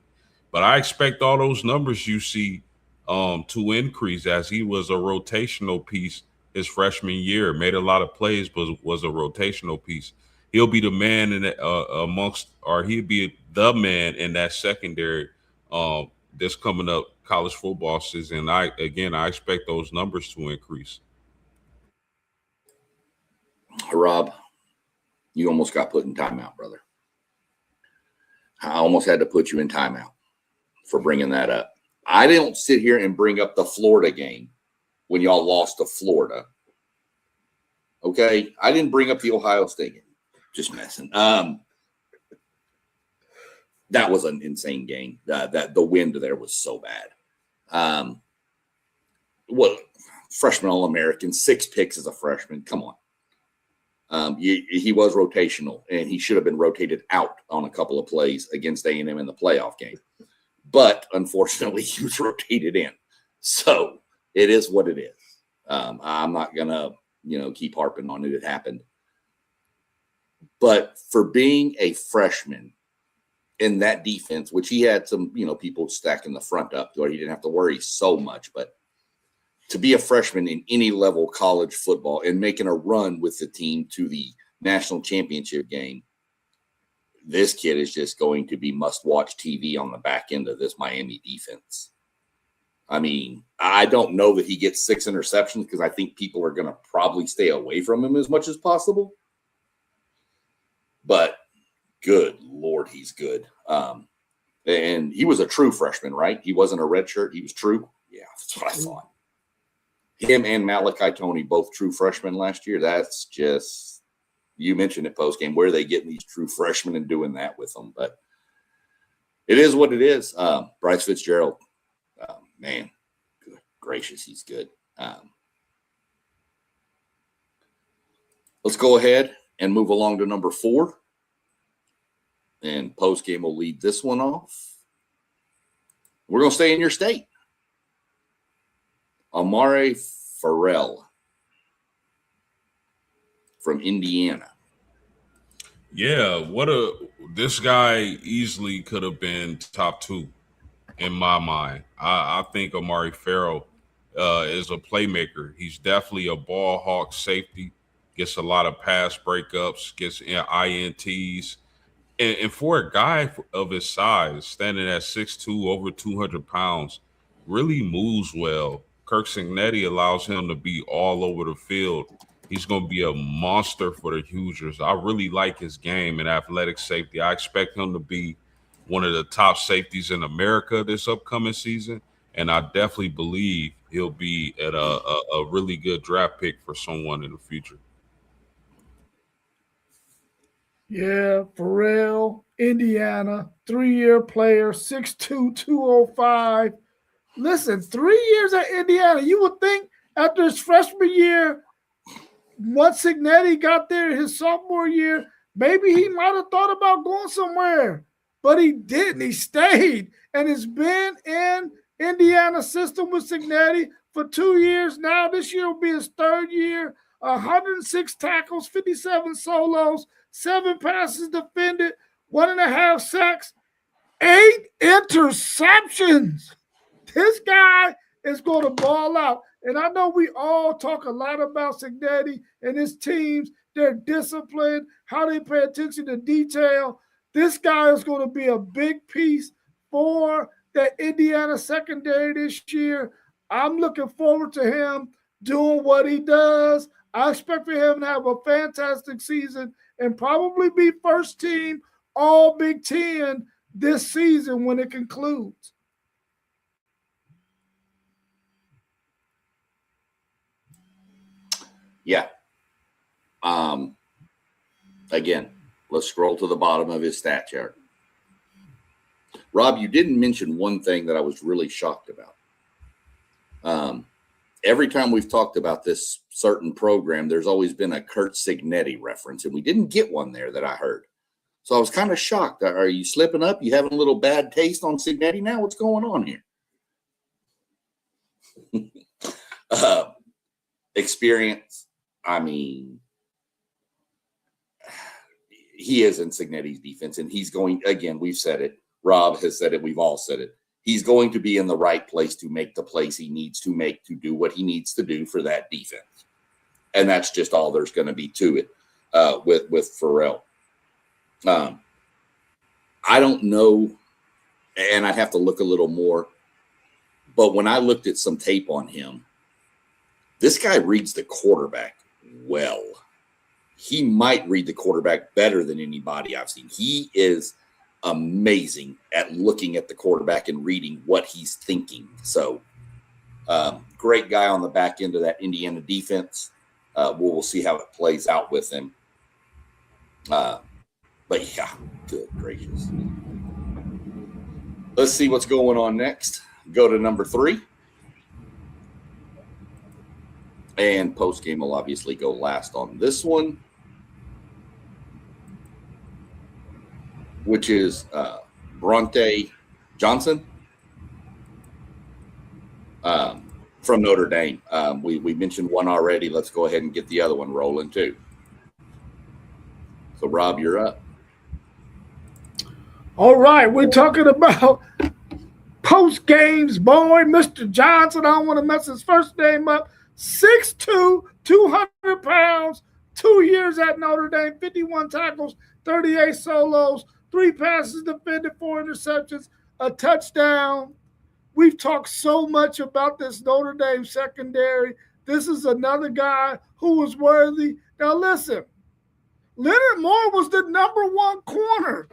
But I expect all those numbers you see to increase as he was a rotational piece his freshman year. Made a lot of plays, but was a rotational piece. He'll be the man in he'll be the man in that secondary this coming up college football season. I expect those numbers to increase. Rob, you almost got put in timeout, brother. I almost had to put you in timeout for bringing that up. I didn't sit here and bring up the Florida game when y'all lost to Florida. Okay? I didn't bring up the Ohio State game. Just messing. That was an insane game. That the wind there was so bad. Freshman All-American, 6 picks as a freshman. Come on. He was rotational, and he should have been rotated out on a couple of plays against A&M in the playoff game. But unfortunately, he was rotated in. So it is what it is. I'm not going to, keep harping on it. It happened. But for being a freshman in that defense, which he had some, people stacking the front up to where he didn't have to worry so much. But to be a freshman in any level college football and making a run with the team to the national championship game, this kid is just going to be must-watch TV on the back end of this Miami defense. I mean, I don't know that he gets 6 interceptions because I think people are going to probably stay away from him as much as possible. But good Lord, he's good. And he was a true freshman, right? He wasn't a redshirt. He was true. Yeah, that's what I thought. Him and Malachi Toney, both true freshmen last year. That's just, you mentioned it post game. Where are they getting these true freshmen and doing that with them? But it is what it is. Bryce Fitzgerald, man, good gracious, he's good. Let's go ahead and move along to number 4. And post game will lead this one off. We're going to stay in your state. Amari Farrell from Indiana. Yeah, this guy easily could have been top 2 in my mind. I think Amari Farrell is a playmaker. He's definitely a ball hawk safety, gets a lot of pass breakups, gets INTs. And for a guy of his size, standing at 6'2", over 200 pounds, really moves well. Kirk Cignetti allows him to be all over the field. He's going to be a monster for the Hoosiers. I really like his game and athletic safety. I expect him to be one of the top safeties in America this upcoming season, and I definitely believe he'll be at a really good draft pick for someone in the future. Yeah, Farrell, Indiana, 3-year player, 6'2", 205. Listen, 3 years at Indiana. You would think after his freshman year, once Cignetti got there his sophomore year, maybe he might have thought about going somewhere. But he didn't. He stayed and has been in Indiana's system with Cignetti for 2 years now. This year will be his 3rd year. 106 tackles, 57 solos, 7 passes defended, 1.5 sacks, 8 interceptions. This guy is going to ball out. And I know we all talk a lot about Cignetti and his teams, their discipline, how they pay attention to detail. This guy is going to be a big piece for the Indiana secondary this year. I'm looking forward to him doing what he does. I expect for him to have a fantastic season and probably be first team All Big Ten this season when it concludes. Yeah. Again, let's scroll to the bottom of his stat chart. Rob, you didn't mention one thing that I was really shocked about. Every time we've talked about this certain program, there's always been a Curt Cignetti reference, and we didn't get one there that I heard. So I was kind of shocked. Are you slipping up? You having a little bad taste on Cignetti now? What's going on here? Experience. I mean, he is in Cignetti's defense, and he's going, again, we've said it. Rob has said it. We've all said it. He's going to be in the right place to make the plays he needs to make to do what he needs to do for that defense. And that's just all there's going to be to it with Pharrell. I don't know, and I'd have to look a little more, but when I looked at some tape on him, this guy reads the quarterback well. He might read the quarterback better than anybody I've seen. He is amazing at looking at the quarterback and reading what he's thinking. So great guy on the back end of that Indiana defense. We'll see how it plays out with him. But yeah, good gracious. Let's see what's going on next. Go to number 3. And postgame will obviously go last on this one, which is Bronte Johnson from Notre Dame. We mentioned one already. Let's go ahead and get the other one rolling too. So, Rob, you're up. All right, we're talking about post games, boy, Mr. Johnson. I don't want to mess his first name up. 6'2", 200 pounds, 2 years at Notre Dame, 51 tackles, 38 solos, 3 passes defended, 4 interceptions, a touchdown. We've talked so much about this Notre Dame secondary. This is another guy who was worthy. Now, listen, Leonard Moore was the number 1 corner.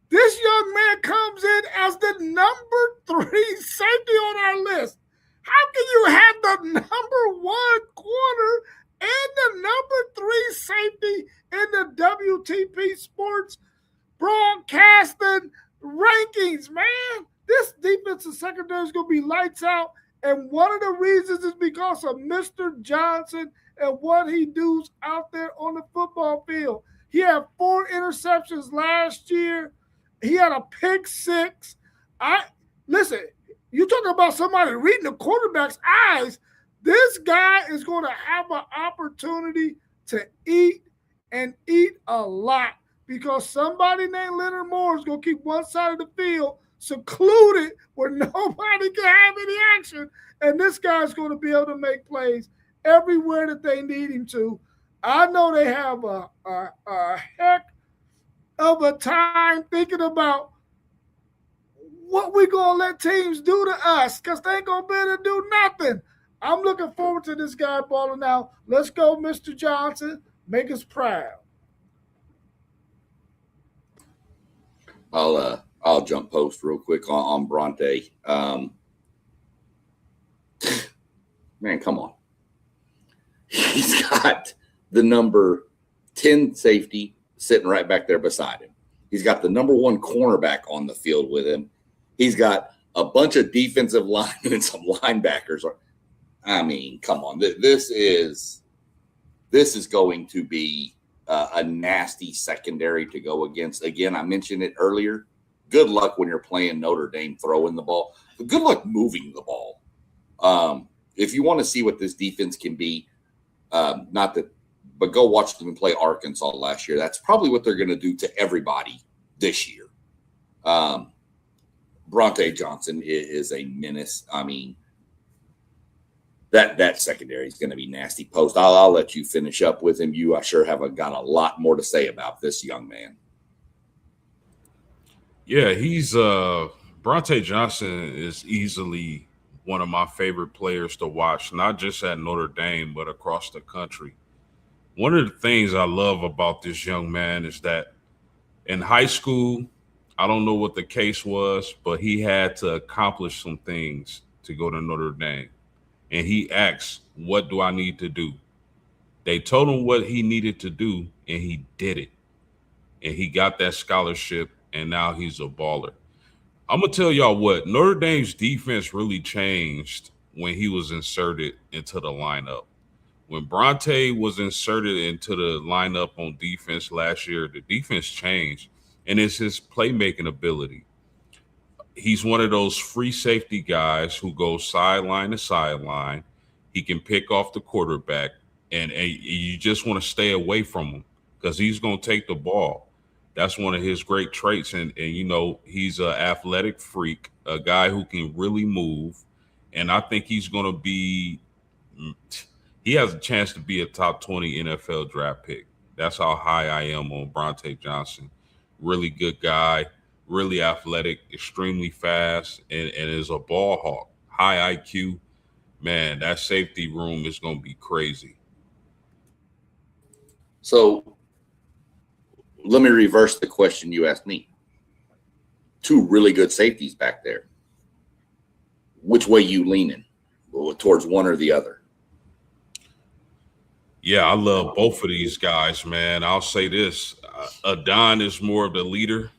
This young man comes in as the number 3 safety on our list. How can you have the number 1 corner and the number 3 safety in the WTP Sports broadcasting rankings, man? This defensive secondary is going to be lights out, and one of the reasons is because of Mr. Johnson and what he does out there on the football field. He had 4 interceptions last year. He had a pick 6. Listen, you talking about somebody reading the quarterback's eyes. This guy is going to have an opportunity to eat and eat a lot because somebody named Leonard Moore is going to keep one side of the field secluded where nobody can have any action. And this guy's going to be able to make plays everywhere that they need him to. I know they have a heck of a time thinking about what we going to let teams do to us because they ain't going to be able to do nothing. I'm looking forward to this guy balling out. Let's go, Mr. Johnson. Make us proud. I'll jump post real quick on Bronte. Man, come on. He's got the number 10 safety sitting right back there beside him. He's got the number 1 cornerback on the field with him. He's got a bunch of defensive linemen and some linebackers. I mean, come on. This is going to be a nasty secondary to go against. Again, I mentioned it earlier. Good luck when you're playing Notre Dame throwing the ball. But good luck moving the ball. If you want to see what this defense can be, not that but go watch them play Arkansas last year. That's probably what they're going to do to everybody this year. Bronte Johnson is a menace. I mean, that secondary is going to be nasty. Post. I'll let you finish up with him. I sure have got a lot more to say about this young man. Yeah, he's Bronte Johnson is easily one of my favorite players to watch, not just at Notre Dame, but across the country. One of the things I love about this young man is that in high school, I don't know what the case was, but he had to accomplish some things to go to Notre Dame. And he asked, what do I need to do? They told him what he needed to do, and he did it. And he got that scholarship, and now he's a baller. I'm going to tell y'all what, Notre Dame's defense really changed when he was inserted into the lineup. When Bronte was inserted into the lineup on defense last year, the defense changed, and it's his playmaking ability. He's one of those free safety guys who goes sideline to sideline. He can pick off the quarterback, and you just want to stay away from him because he's going to take the ball. That's one of his great traits, and you know, he's an athletic freak, a guy who can really move, and I think he's going to be he has a chance to be a top 20 NFL draft pick. That's how high I am on Bronte Johnson. Really good guy, really athletic, extremely fast, and is a ball hawk. High IQ. Man, that safety room is going to be crazy. So let me reverse the question you asked me. Two really good safeties back there. Which way you leaning? Towards one or the other? Yeah, I love both of these guys, man. I'll say this. Adon is more of the leader,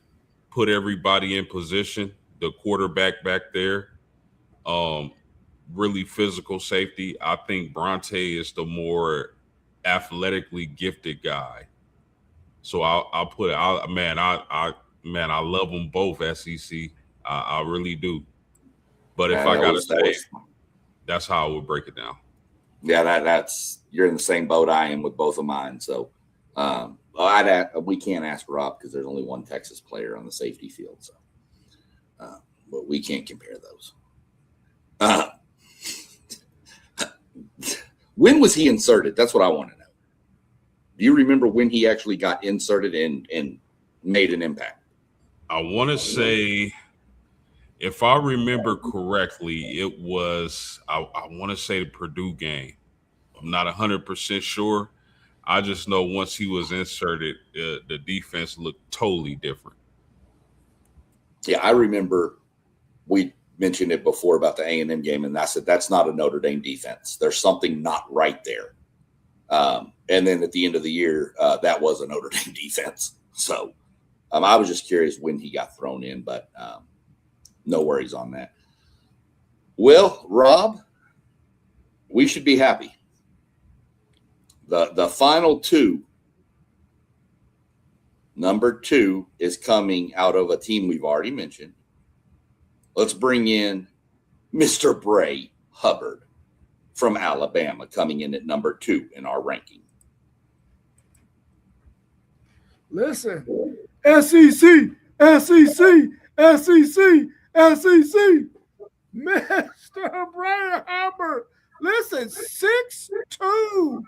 put everybody in position, the quarterback back there, really physical safety. I think Bronte is the more athletically gifted guy. So I'll put it out, man. I love them both, SEC. I really do. But if I gotta say, that's how I would break it down. Yeah, that's you're in the same boat I am with both of mine. So we can't ask Rob because there's only one Texas player on the safety field. So, but we can't compare those. When was he inserted? That's what I want to know. Do you remember when he actually got inserted and made an impact? I want to say, if I remember correctly, it was, I want to say the Purdue game. I'm not 100% sure. I just know once he was inserted, the defense looked totally different. Yeah, I remember we mentioned it before about the A&M game, and I said that's not a Notre Dame defense. There's something not right there. And then at the end of the year, that was a Notre Dame defense. So I was just curious when he got thrown in, but no worries on that. Well, Rob, we should be happy. The final two, number 2 is coming out of a team we've already mentioned. Let's bring in Mr. Bray Hubbard from Alabama, coming in at number 2 in our ranking. Listen, SEC, SEC, SEC, SEC. Mr. Bray Hubbard. Listen, 6'2",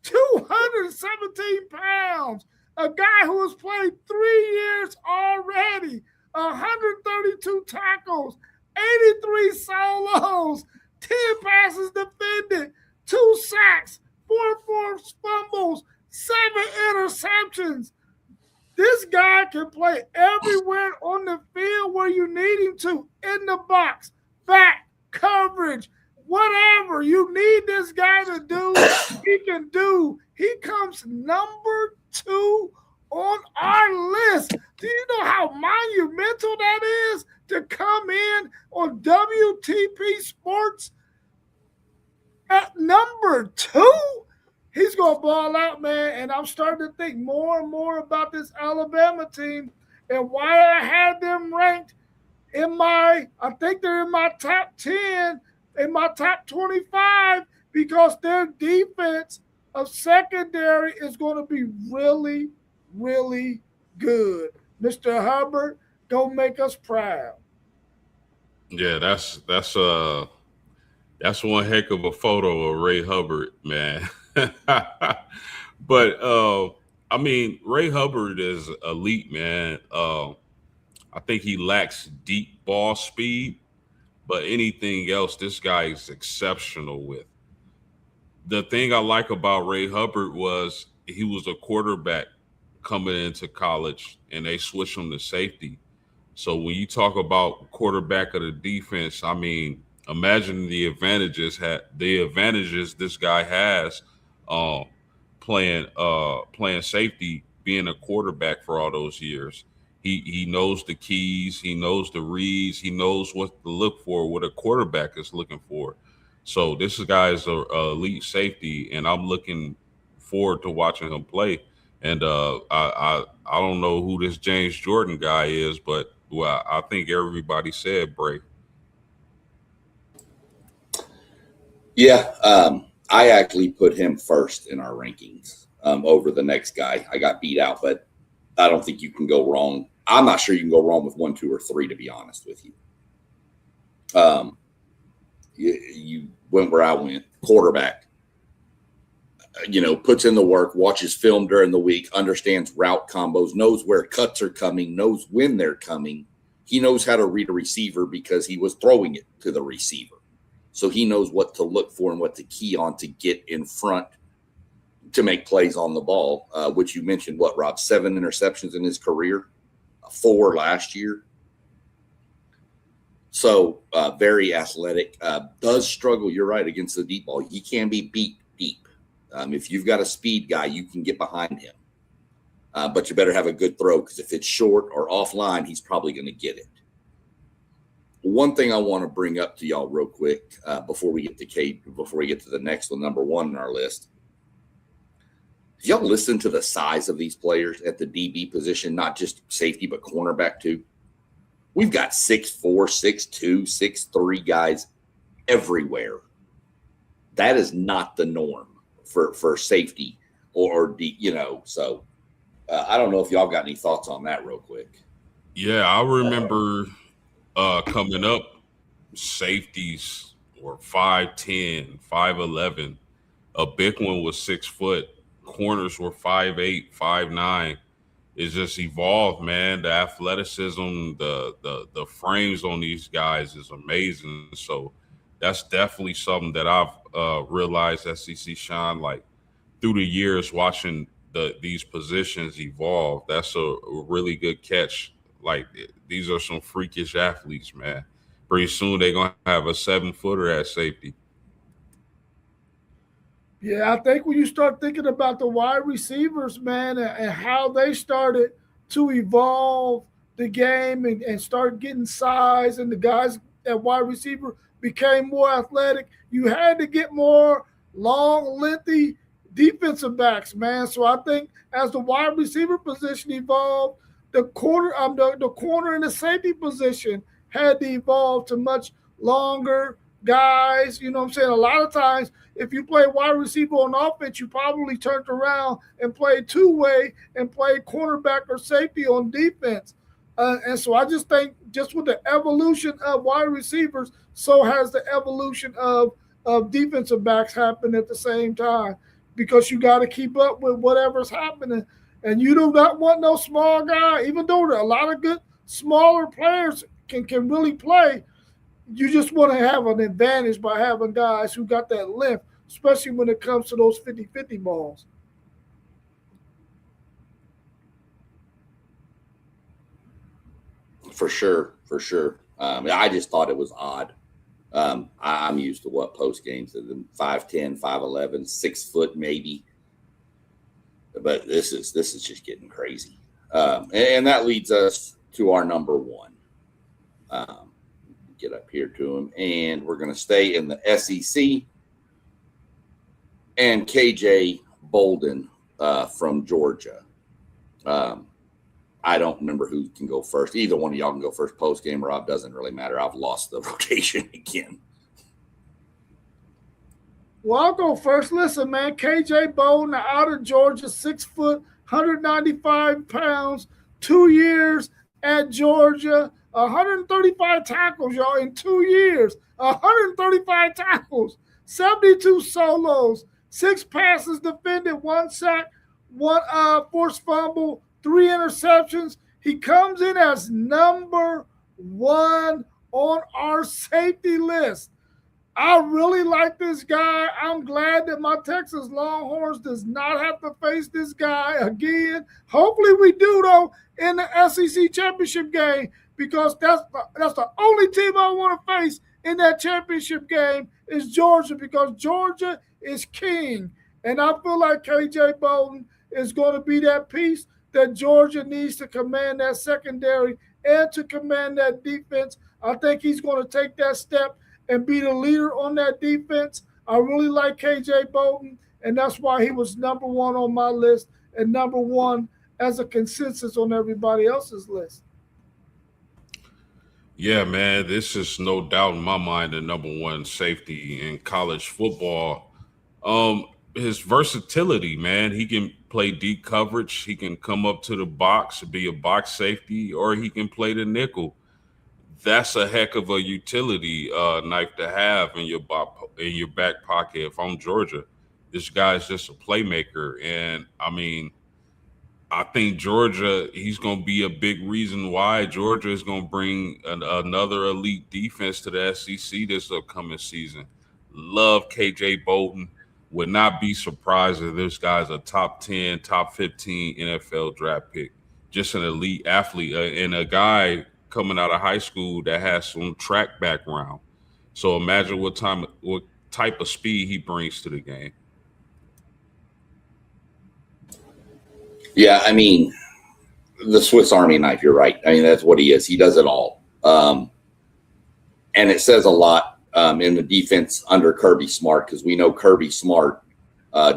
217 pounds. A guy who has played 3 years already, 132 tackles, 83 solos, 10 passes defended, 2 sacks, 4 forced fumbles, 7 interceptions. This guy can play everywhere on the field where you need him to, in the box, back, coverage, whatever you need this guy to do, he can do. He comes number 2 on our list. Do you know how monumental that is to come in on WTP Sports at number 2? He's going to ball out, man, and I'm starting to think more and more about this Alabama team and why I had them ranked I think they're in my top 10, in my top 25, because their defense of secondary is going to be really, really good. Mr. Hubbard, don't make us proud. Yeah, that's one heck of a photo of Ray Hubbard, man. But I mean, Ray Hubbard is elite, man. I think he lacks deep ball speed, but anything else, this guy is exceptional with. The thing I like about Ray Hubbard was he was a quarterback coming into college, and they switched him to safety. So when you talk about quarterback of the defense, I mean, imagine the advantages this guy has, um, playing safety, being a quarterback for all those years. He knows the keys, he knows the reads, he knows what to look for, what a quarterback is looking for. So this guy is a elite safety, and I'm looking forward to watching him play. And I don't know who this James Jordan guy is, but well, I think everybody said Bray. Yeah, I actually put him first in our rankings over the next guy. I got beat out, but I don't think you can go wrong. I'm not sure you can go wrong with 1, 2, or 3, to be honest with you. You went where I went. Quarterback, puts in the work, watches film during the week, understands route combos, knows where cuts are coming, knows when they're coming. He knows how to read a receiver because he was throwing it to the receiver. So he knows what to look for and what to key on to get in front to make plays on the ball, which you mentioned, Rob? 7 interceptions in his career, 4 last year. So very athletic, does struggle, you're right, against the deep ball. He can be beat deep. If you've got a speed guy, you can get behind him. But you better have a good throw, because if it's short or offline, he's probably going to get it. One thing I want to bring up to y'all real quick before we get to the next one, number 1 on our list. If y'all listen to the size of these players at the DB position, not just safety, but cornerback too. We've got 6'4", 6'2", 6'3" guys everywhere. That is not the norm for safety or so I don't know if y'all got any thoughts on that real quick. Yeah, I remember coming up, safeties were 5'10", 5'11". A big one was 6 foot. Corners were 5'8", 5'9". It's just evolved, man. The athleticism, the frames on these guys is amazing. So that's definitely something that I've realized SEC shine, like, through the years watching these positions evolve. That's a really good catch. Like, these are some freakish athletes, man. Pretty soon they're gonna have a 7-footer at safety. Yeah, I think when you start thinking about the wide receivers, man, and how they started to evolve the game and start getting size, and the guys at wide receiver became more athletic, you had to get more long, lengthy defensive backs, man. So I think as the wide receiver position evolved, the corner and the safety position had to evolve to much longer guys. You know what I'm saying? A lot of times, if you play wide receiver on offense, you probably turned around and played two-way and played cornerback or safety on defense. And so I just think just with the evolution of wide receivers, so has the evolution of defensive backs happen at the same time, because you got to keep up with whatever's happening. And you do not want no small guy, even though there are a lot of good smaller players can really play. You just want to have an advantage by having guys who got that length, especially when it comes to those 50-50 balls. For sure. I just thought it was odd. I'm used to post games of them 5'10", 5'11", 6 foot maybe, but this is just getting crazy. And that leads us to our number 1. Get up here to him, and we're going to stay in the SEC. And KJ Bolden from Georgia. I don't remember who can go first. Either one of y'all can go first post game, Rob. Doesn't really matter. I've lost the rotation again. Well, I'll go first. Listen, man, KJ Bolden out of Georgia, 6 foot, 195 pounds, 2 years at Georgia, 135 tackles, y'all, in 2 years. 135 tackles, 72 solos, 6 passes defended, 1 sack, 1 forced fumble, 3 interceptions. He comes in as number 1 on our safety list. I really like this guy. I'm glad that my Texas Longhorns does not have to face this guy again. Hopefully we do, though, in the SEC championship game, because that's the only team I want to face in that championship game is Georgia, because Georgia is king. And I feel like KJ Bolden is going to be that piece that Georgia needs to command that secondary and to command that defense. I think he's going to take that step and be the leader on that defense. I really like KJ Bolden, and that's why he was number 1 on my list and number 1 as a consensus on everybody else's list. Yeah, man, this is no doubt in my mind the number 1 safety in college football. His versatility, man, he can play deep coverage. He can come up to the box, be a box safety, or he can play the nickel. That's a heck of a utility knife to have in your back pocket. If I'm Georgia, this guy's just a playmaker, and I mean, I think Georgia, he's going to be a big reason why Georgia is going to bring another elite defense to the SEC this upcoming season. Love KJ Bolden. Would not be surprised if this guy's a top 10, top 15 NFL draft pick. Just an elite athlete and a guy coming out of high school that has some track background. So imagine what type of speed he brings to the game. Yeah, I mean, the Swiss Army knife, you're right. I mean, that's what he is. He does it all. And it says a lot in the defense under Kirby Smart, because we know Kirby Smart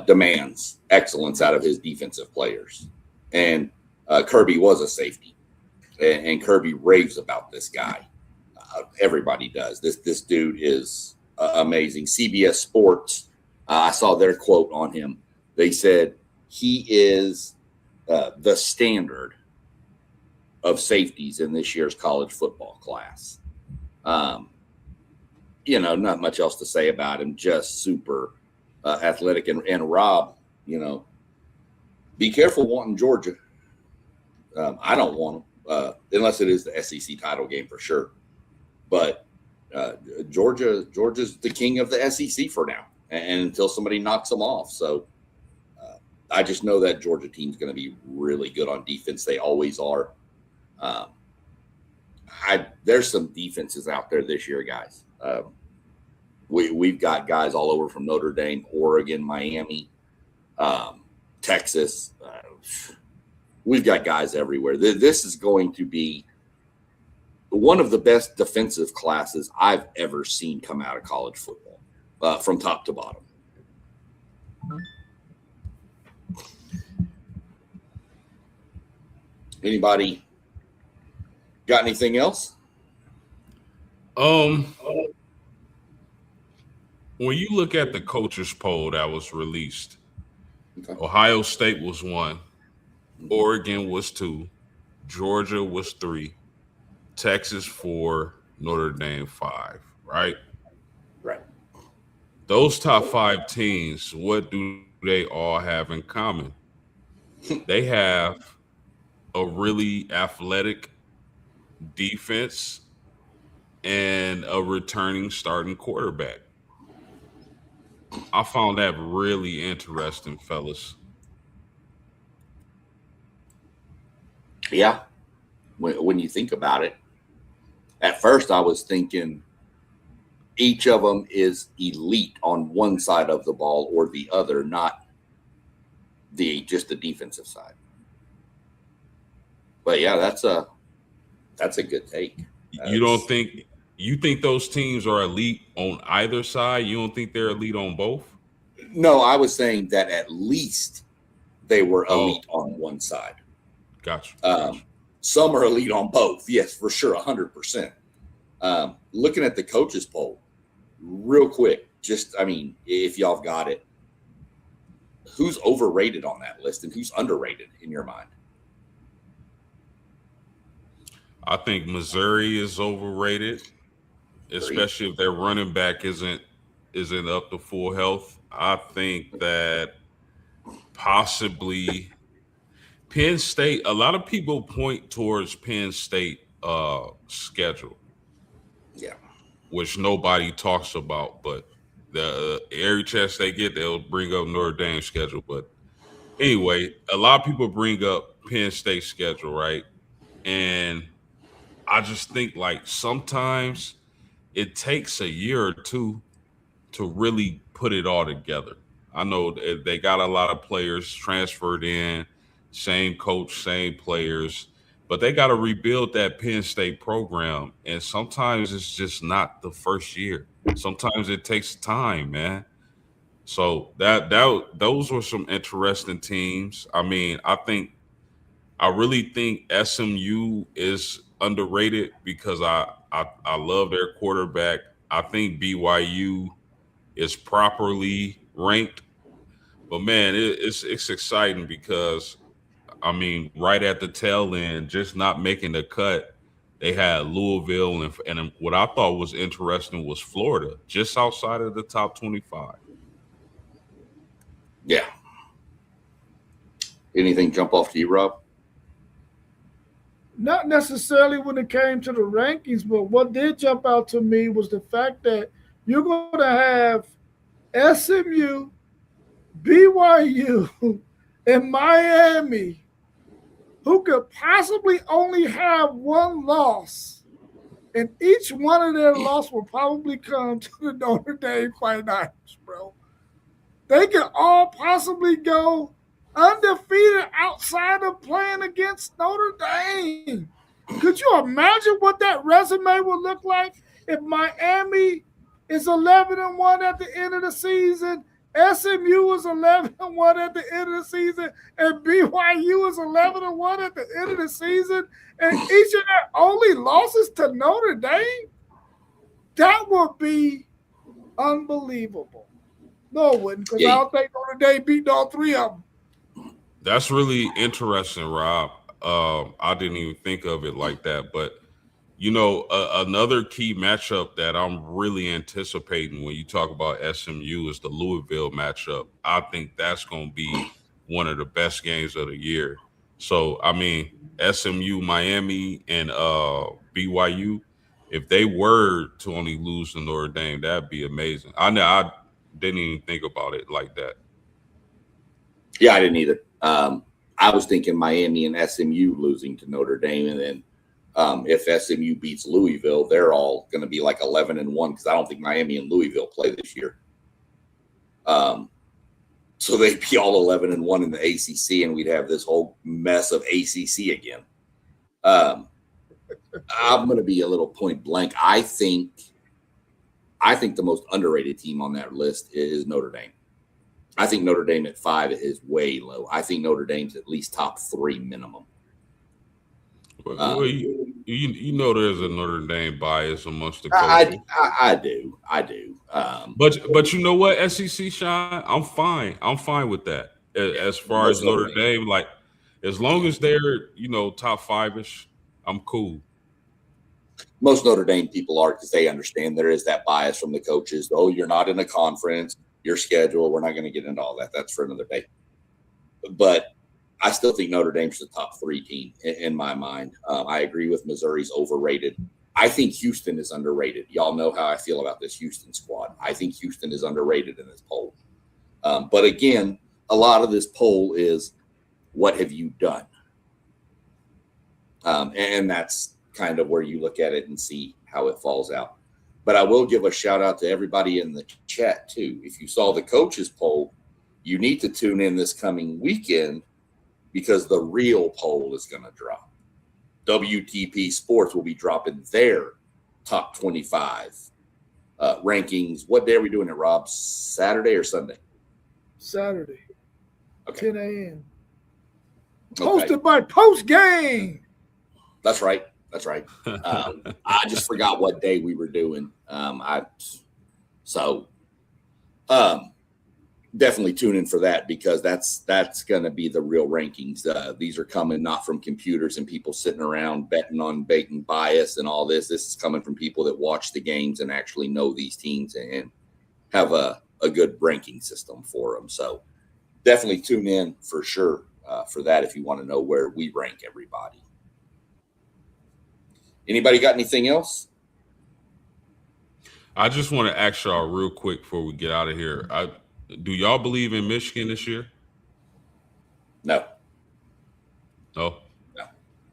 demands excellence out of his defensive players. And Kirby was a safety. And Kirby raves about this guy. Everybody does. This dude is amazing. CBS Sports, I saw their quote on him. They said he is the standard of safeties in this year's college football class. Not much else to say about him. Just super athletic. And Rob, be careful wanting Georgia. I don't want him. Unless it is the SEC title game for sure. But Georgia's the king of the SEC for now, and until somebody knocks them off. So I just know that Georgia team's going to be really good on defense. They always are. There's some defenses out there this year, guys. We've got guys all over from Notre Dame, Oregon, Miami, Texas. We've got guys everywhere. This is going to be one of the best defensive classes I've ever seen come out of college football, from top to bottom. Anybody got anything else? When you look at the coaches poll that was released, okay. Ohio State was 1. Oregon was 2, Georgia was 3, Texas 4, Notre Dame 5, right? Right. Those top 5 teams, what do they all have in common? They have a really athletic defense and a returning starting quarterback. I found that really interesting, fellas. Yeah, when you think about it, at first I was thinking each of them is elite on one side of the ball or the other, not just the defensive side. But yeah, that's a good take. You think those teams are elite on either side? You don't think they're elite on both? No, I was saying that at least they were elite on one side. Gotcha. Some are elite on both. Yes, for sure, 100%. Looking at the coaches poll, real quick, just, I mean, if y'all have got it, who's overrated on that list and who's underrated in your mind? I think Missouri is overrated, especially if their running back isn't up to full health. I think that possibly Penn State. A lot of people point towards Penn State schedule, Yeah. which nobody talks about. But every chance they get, they'll bring up Notre Dame's schedule. But anyway, a lot of people bring up Penn State schedule, right? And I just think like sometimes it takes a year or two to really put it all together. I know they got a lot of players transferred in, same coach, same players, but they got to rebuild that Penn State program. And sometimes it's just not the first year. Sometimes it takes time, man. So those were some interesting teams. I mean, I really think SMU is underrated because I love their quarterback. I think BYU is properly ranked, but man, it's exciting because I mean, right at the tail end, just not making the cut, they had Louisville and what I thought was interesting was Florida, just outside of the top 25. Yeah. Anything jump off to you, Rob? Not necessarily when it came to the rankings, but what did jump out to me was the fact that you're going to have SMU, BYU, and Miami, who could possibly only have one loss, and each one of their losses will probably come to the Notre Dame Finals, bro. They could all possibly go undefeated outside of playing against Notre Dame. Could you imagine what that resume would look like if Miami is 11-1 at the end of the season, SMU is 11-1 at the end of the season, and BYU is 11-1 at the end of the season, and each of their only losses to Notre Dame? That would be unbelievable. No, it wouldn't, because I don't think Notre Dame beat all three of them. That's really interesting, Rob. I didn't even think of it like that, but you know, another key matchup that I'm really anticipating when you talk about SMU is the Louisville matchup. I think that's going to be one of the best games of the year. So, I mean, SMU, Miami, and BYU, if they were to only lose to Notre Dame, that'd be amazing. I didn't even think about it like that. Yeah, I didn't either. I was thinking Miami and SMU losing to Notre Dame, and then if SMU beats Louisville, they're all going to be like 11-1 because I don't think Miami and Louisville play this year. So they'd be all 11-1 in the ACC, and we'd have this whole mess of ACC again. I'm going to be a little point blank. I think the most underrated team on that list is Notre Dame. I think Notre Dame at 5 is way low. I think Notre Dame's at least top 3 minimum. Well, you know there's a Notre Dame bias amongst the coaches. I do. But you know what, SEC Sean, I'm fine with that. As far as Notre Dame, like as long as they're top 5-ish, I'm cool. Most Notre Dame people are because they understand there is that bias from the coaches. Oh, you're not in a conference, your schedule. We're not going to get into all that. That's for another day. But I still think Notre Dame's the top 3 team in my mind. I agree with Missouri's overrated. I think Houston is underrated. Y'all know how I feel about this Houston squad. I think Houston is underrated in this poll. But again, a lot of this poll is what have you done? And that's kind of where you look at it and see how it falls out. But I will give a shout out to everybody in the chat too. If you saw the coaches poll, you need to tune in this coming weekend because the real poll is going to drop. WTP Sports will be dropping their top 25 rankings. What day are we doing it, Rob? Saturday or Sunday? Saturday. Okay. 10 a.m. Okay. Hosted by Post Game. That's right. I just forgot what day we were doing. So Definitely tune in for that, because that's going to be the real rankings. These are coming not from computers and people sitting around betting on bait and bias and all this. This is coming from people that watch the games and actually know these teams and have a good ranking system for them. So definitely tune in for sure for that if you want to know where we rank everybody. Anybody got anything else? I just want to ask y'all real quick before we get out of here. Do y'all believe in Michigan this year? No. No.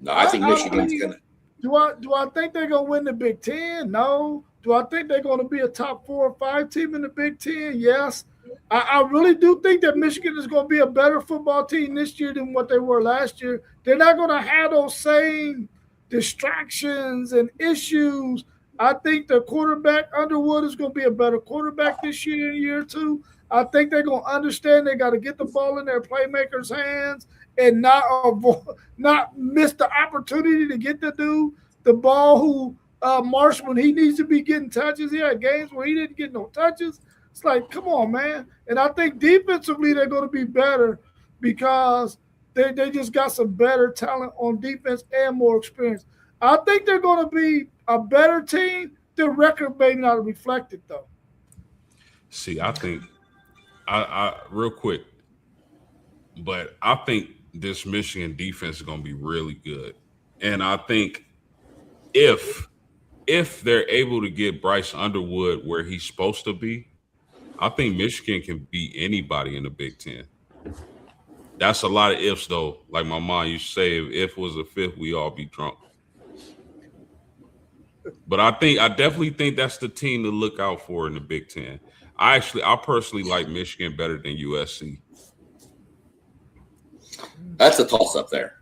I think Michigan's going to. Do I think they're going to win the Big Ten? No. Do I think they're going to be a top 4 or 5 team in the Big Ten? Yes. I really do think that Michigan is going to be a better football team this year than what they were last year. They're not going to have those same distractions and issues. I think the quarterback, Underwood, is going to be a better quarterback this year in year 2. I think they're going to understand they got to get the ball in their playmakers' hands and not miss the opportunity to get the ball who Marsh, when he needs to be getting touches. He had games where he didn't get no touches. It's like, come on, man. And I think defensively they're going to be better because they just got some better talent on defense and more experience. I think they're going to be a better team. Their record may not reflect it, though. See, I think I real quick, but I think this Michigan defense is going to be really good. And I think if they're able to get Bryce Underwood where he's supposed to be, I think Michigan can beat anybody in the Big Ten. That's a lot of ifs, though. Like my mom used to say, if was a fifth, we all be drunk. But I definitely think that's the team to look out for in the Big Ten. I personally like Michigan better than USC. That's a toss-up there.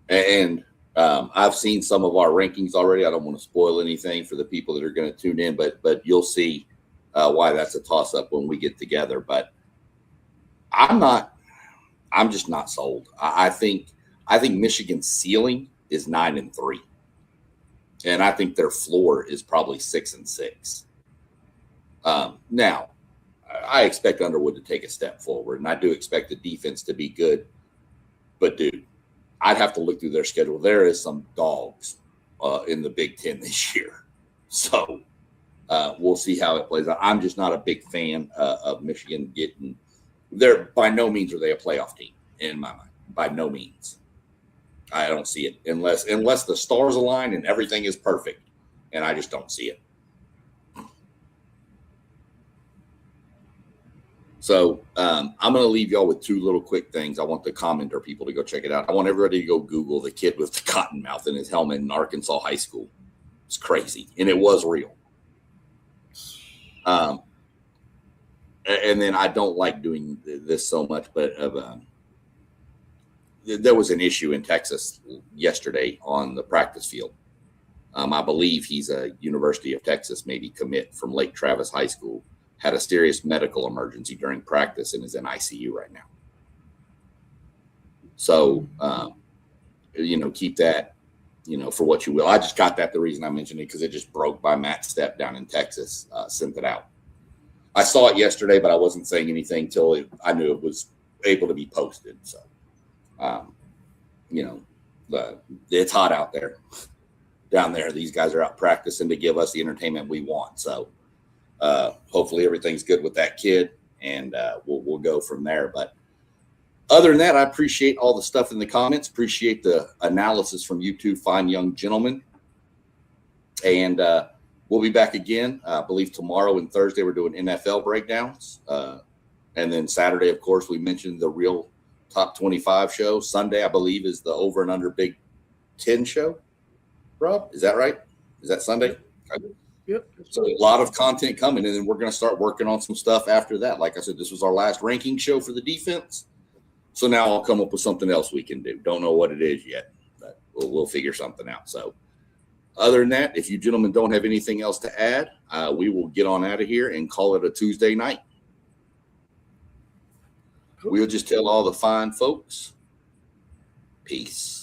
And I've seen some of our rankings already. I don't want to spoil anything for the people that are going to tune in, but you'll see why that's a toss-up when we get together. But I'm just not sold. I think Michigan's ceiling is 9-3. And I think their floor is probably 6-6. Now, I expect Underwood to take a step forward, and I do expect the defense to be good. But, dude, I'd have to look through their schedule. There is some dogs in the Big Ten this year. So we'll see how it plays out. I'm just not a big fan of Michigan getting – by no means are they a playoff team in my mind. By no means. I don't see it unless the stars align and everything is perfect, and I just don't see it. So I'm going to leave y'all with 2 little quick things. I want the commenter people to go check it out. I want everybody to go Google the kid with the cotton mouth in his helmet in Arkansas high school. It's crazy, and it was real. And then I don't like doing this so much, but there was an issue in Texas yesterday on the practice field. I believe he's a University of Texas, maybe commit from Lake Travis High School, had a serious medical emergency during practice and is in ICU right now. So, keep that, for what you will. I just got that the reason I mentioned it because it just broke by Matt Stepp down in Texas, sent it out. I saw it yesterday, but I wasn't saying anything till I knew it was able to be posted. So, it's hot out there. Down there, these guys are out practicing to give us the entertainment we want. So hopefully everything's good with that kid, and we'll go from there. But other than that, I appreciate all the stuff in the comments. Appreciate the analysis from you two fine young gentlemen. And we'll be back again. I believe tomorrow and Thursday we're doing NFL breakdowns. And then Saturday, of course, we mentioned the real Top 25 show. Sunday, I believe, is the Over and Under Big 10 show. Rob, is that right? Is that Sunday? Yep. So a lot of content coming, and then we're going to start working on some stuff after that. Like I said, this was our last ranking show for the defense. So now I'll come up with something else we can do. Don't know what it is yet, but we'll figure something out. So other than that, if you gentlemen don't have anything else to add, we will get on out of here and call it a Tuesday night. We'll just tell all the fine folks, peace.